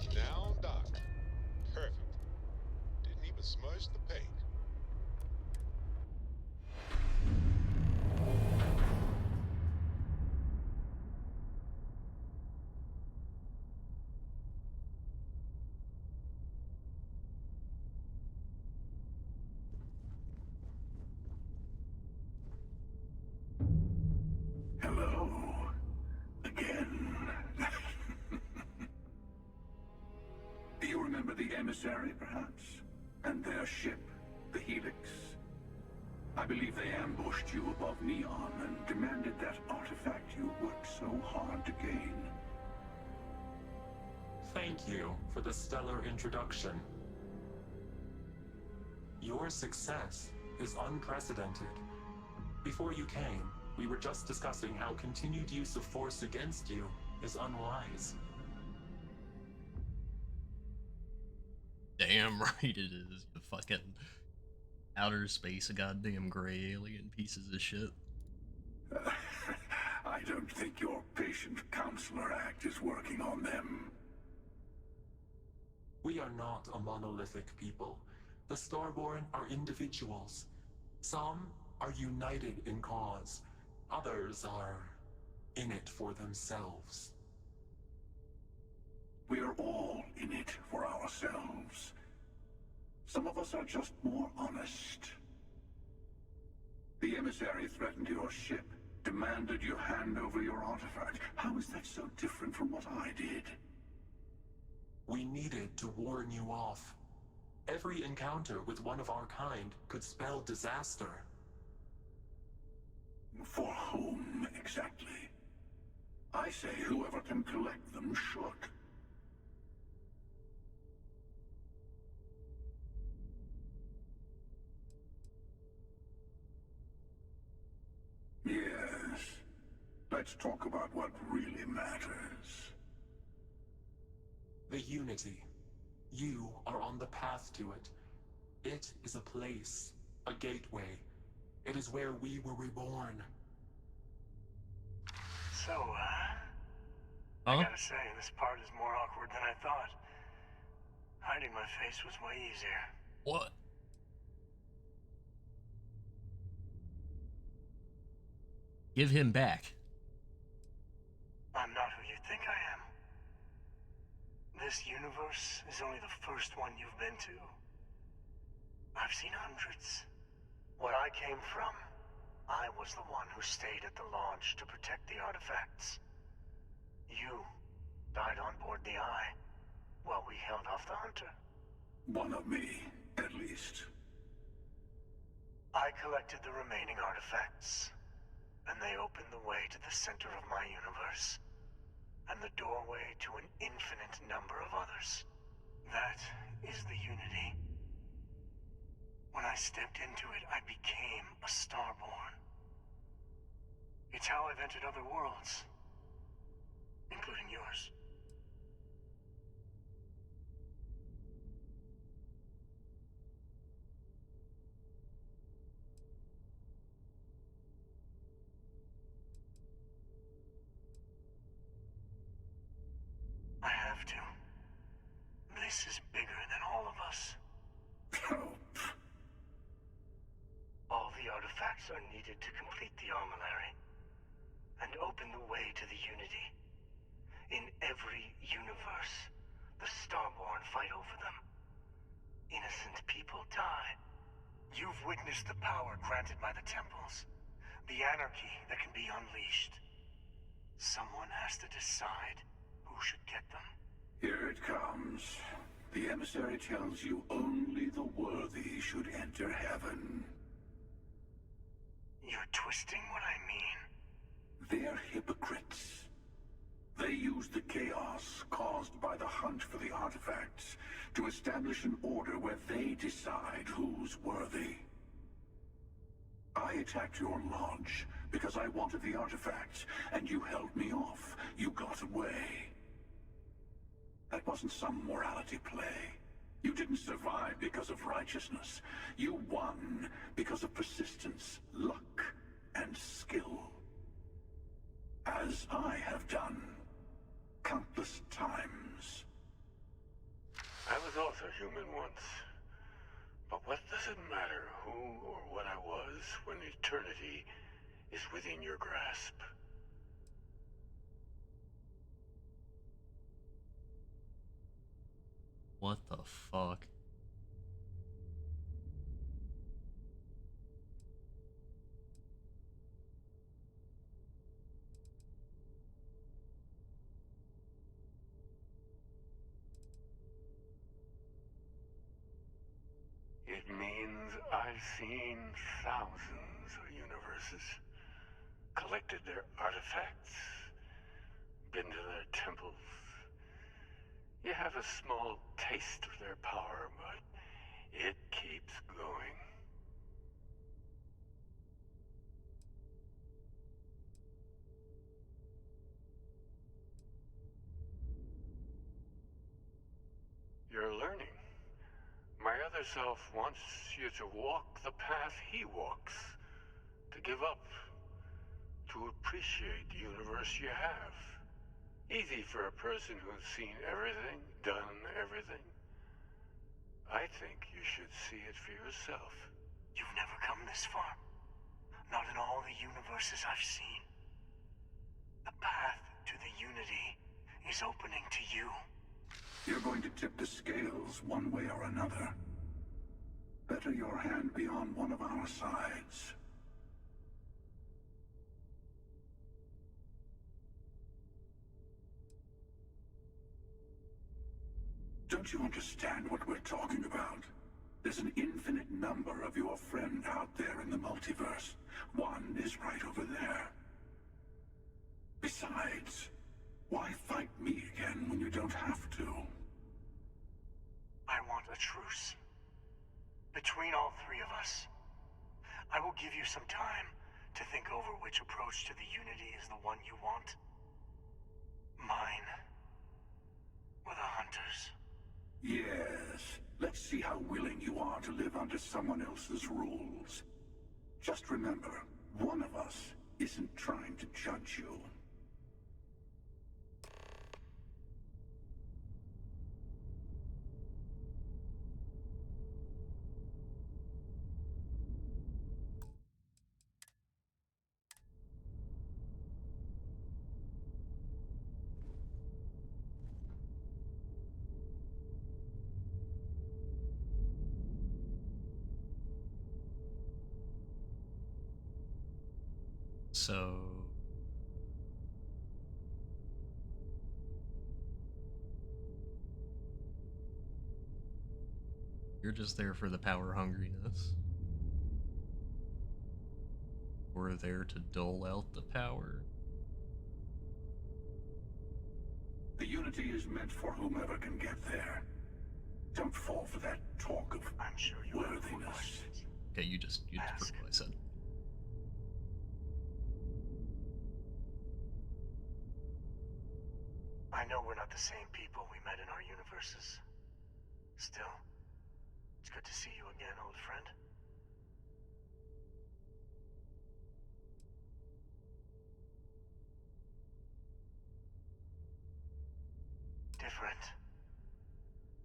is down docked. Perfect. Didn't even smudge the paint. Hello. Again. Do you remember the emissary, perhaps? And their ship, the Helix? I believe they ambushed you above Neon and demanded that artifact you worked so hard to gain. Thank you for the stellar introduction. Your success is unprecedented. Before you came, we were just discussing how continued use of force against you is unwise. Damn right it is, you fucking outer space goddamn gray alien pieces of shit. I don't think your patient counselor act is working on them. We are not a monolithic people. The Starborn are individuals. Some are united in cause. Others are in it for themselves. We are all in it for ourselves. Some of us are just more honest. The emissary threatened your ship, demanded you hand over your artifact. How is that so different from what I did? We needed to warn you off. Every encounter with one of our kind could spell disaster. For whom, exactly? I say whoever can collect them should. Yes. Let's talk about what really matters. The Unity. You are on the path to it. It is a place, a gateway. It is where we were reborn. So, Huh? I gotta say, this part is more awkward than I thought. Hiding my face was way easier. What? Give him back. I'm not who you think I am. This universe is only the first one you've been to. I've seen hundreds. Where I came from, I was the one who stayed at the launch to protect the artifacts. You died on board the Eye, while we held off the Hunter. One of me, at least. I collected the remaining artifacts, and they opened the way to the center of my universe, and the doorway to an infinite number of others. That is the Unity. When I stepped into it, I became a Starborn. It's how I've entered other worlds, including yours. I have to. This is bigger than all of us. All the artifacts are needed to complete the armillary and open the way to the Unity. In every universe, the Starborn fight over them. Innocent people die. You've witnessed the power granted by the temples, the anarchy that can be unleashed. Someone has to decide who should get them. Here it comes. The emissary tells you only the worthy should enter heaven. You're twisting what I mean. They're hypocrites. They use the chaos caused by the hunt for the artifacts to establish an order where they decide who's worthy. I attacked your launch because I wanted the artifacts, and you held me off. You got away. That wasn't some morality play. You didn't survive because of righteousness. You won because of persistence, luck, and skill. As I have done countless times. I was also human once. But what does it matter who or what I was when eternity is within your grasp? What the fuck? It means I've seen thousands of universes, collected their artifacts, been to their temples. You have a small taste of their power, but it keeps going. You're learning. My other self wants you to walk the path he walks, to give up, to appreciate the universe you have. Easy for a person who's seen everything, done everything. I think you should see it for yourself. You've never come this far. Not in all the universes I've seen. The path to the Unity is opening to you. You're going to tip the scales one way or another. Better your hand be on one of our sides. Don't you understand what we're talking about? There's an infinite number of your friend out there in the multiverse. One is right over there. Besides, why fight me again when you don't have to? I want a truce. Between all three of us. I will give you some time to think over which approach to the Unity is the one you want. Mine. Or the Hunters. Yes. Let's see how willing you are to live under someone else's rules. Just remember, one of us isn't trying to judge you. So... You're just there for the power hungriness. We're there to dole out the power. The Unity is meant for whomever can get there. Don't fall for that talk of worthiness. Okay, you just forgot what I said. I know we're not the same people we met in our universes. Still, it's good to see you again, old friend. Different.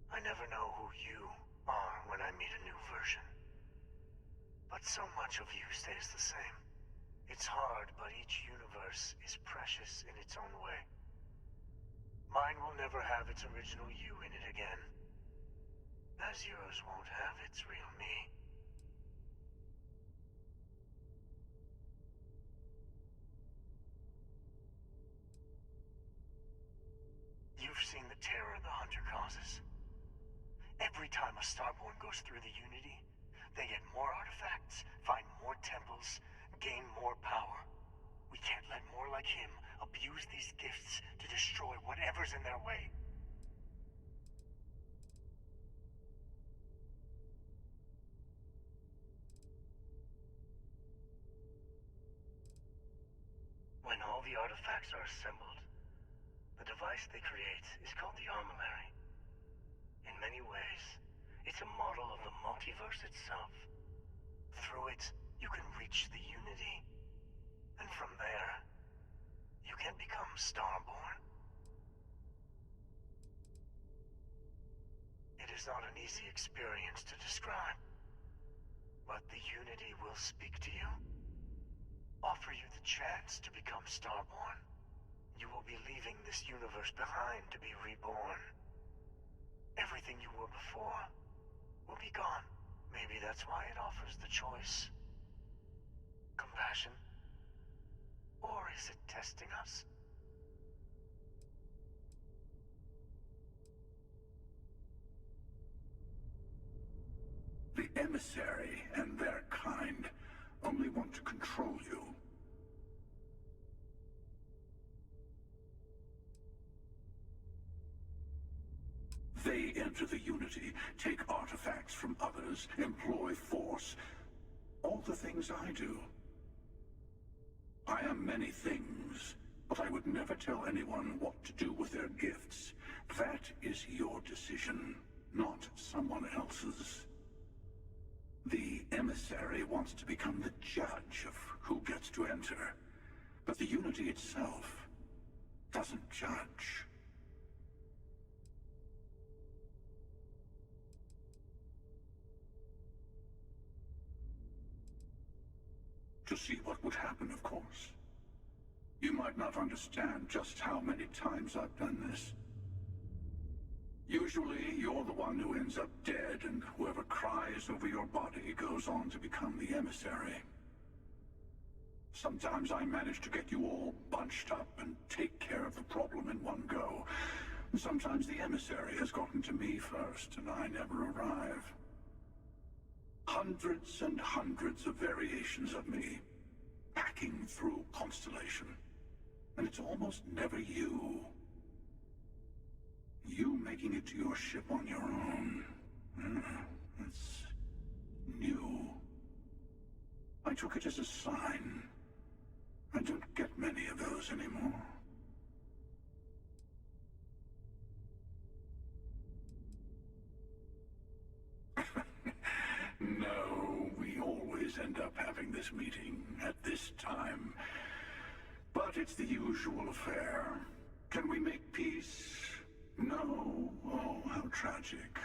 I never know who you are when I meet a new version. But so much of you stays the same. It's hard, but each universe is precious in its own way. Mine will never have its original you in it again. As yours won't have its real me. You've seen the terror the Hunter causes. Every time a Starborn goes through the Unity, they get more artifacts, find more temples, gain more power. We can't let more like him abuse these gifts to destroy whatever's in their way. When all the artifacts are assembled, the device they create is called the Armillary. In many ways, it's a model of the multiverse itself. Through it, you can reach the Unity. And from there, you can become Starborn. is not an easy experience to describe. But the Unity will speak to you, offer you the chance to become Starborn. You will be leaving this universe behind to be reborn. Everything you were before will be gone. Maybe that's why it offers the choice. Compassion? Or is it testing us? The emissary and their kind only want to control you. They enter the Unity, take artifacts from others, employ force. All the things I do. I am many things, but I would never tell anyone what to do with their gifts. That is your decision, not someone else's. The emissary wants to become the judge of who gets to enter, but the Unity itself doesn't judge. To see what would happen, of course. You might not understand just how many times I've done this. Usually, you're the one who ends up dead, and whoever cries over your body goes on to become the emissary. Sometimes I manage to get you all bunched up and take care of the problem in one go. Sometimes the emissary has gotten to me first, and I never arrive. Hundreds and hundreds of variations of me, hacking through Constellation. And it's almost never you. You making it to your ship on your own. It's new. I took it as a sign. I don't get many of those anymore. No, we always end up having this meeting at this time. But it's the usual affair. Can we make peace? No. Oh, how tragic.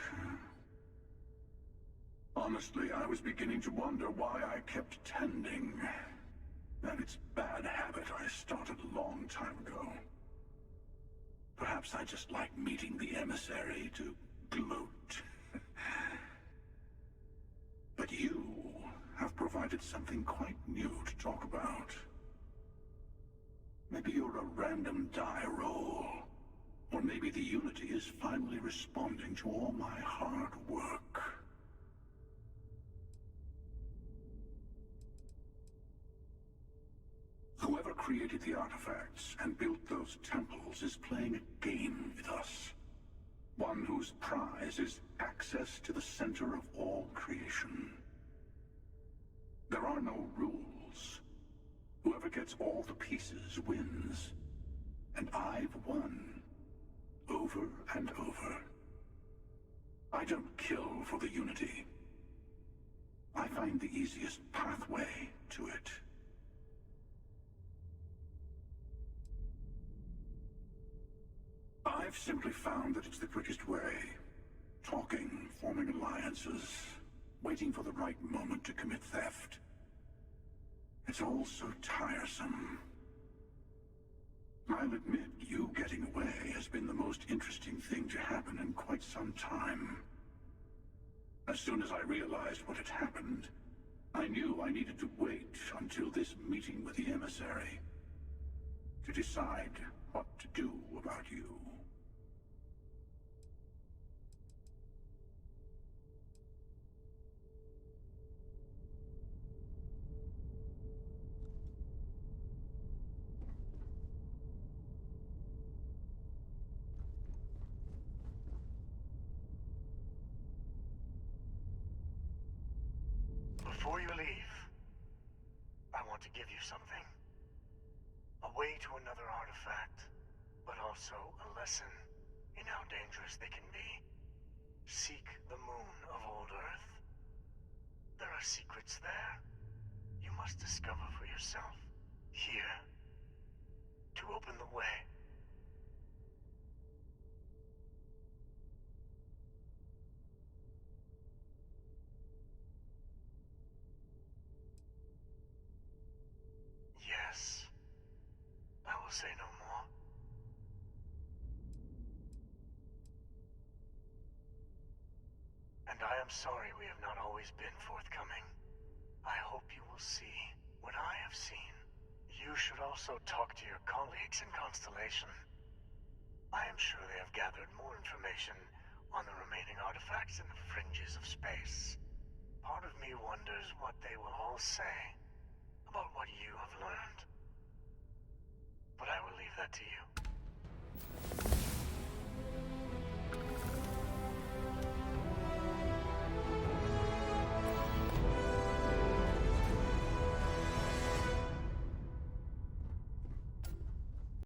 Honestly, I was beginning to wonder why I kept tending. And it's bad habit I started a long time ago. Perhaps I just like meeting the emissary to gloat. But you have provided something quite new to talk about. Maybe you're a random die roll. Or maybe the Unity is finally responding to all my hard work. Whoever created the artifacts and built those temples is playing a game with us. One whose prize is access to the center of all creation. There are no rules. Whoever gets all the pieces wins. And I've won. Over and over. I don't kill for the Unity. I find the easiest pathway to it. I've simply found that it's the quickest way. Talking, forming alliances, waiting for the right moment to commit theft. It's all so tiresome. I'll admit, you getting away has been the most interesting thing to happen in quite some time. As soon as I realized what had happened, I knew I needed to wait until this meeting with the emissary to decide what to do about you. Before you leave, I want to give you something. A way to another artifact, but also a lesson in how dangerous they can be. Seek the moon of old Earth. There are secrets there. You must discover for yourself. Here. To open the way. And I am sorry we have not always been forthcoming. I hope you will see what I have seen. You should also talk to your colleagues in Constellation. I am sure they have gathered more information on the remaining artifacts in the fringes of space. Part of me wonders what they will all say about what you have learned. But I will leave that to you.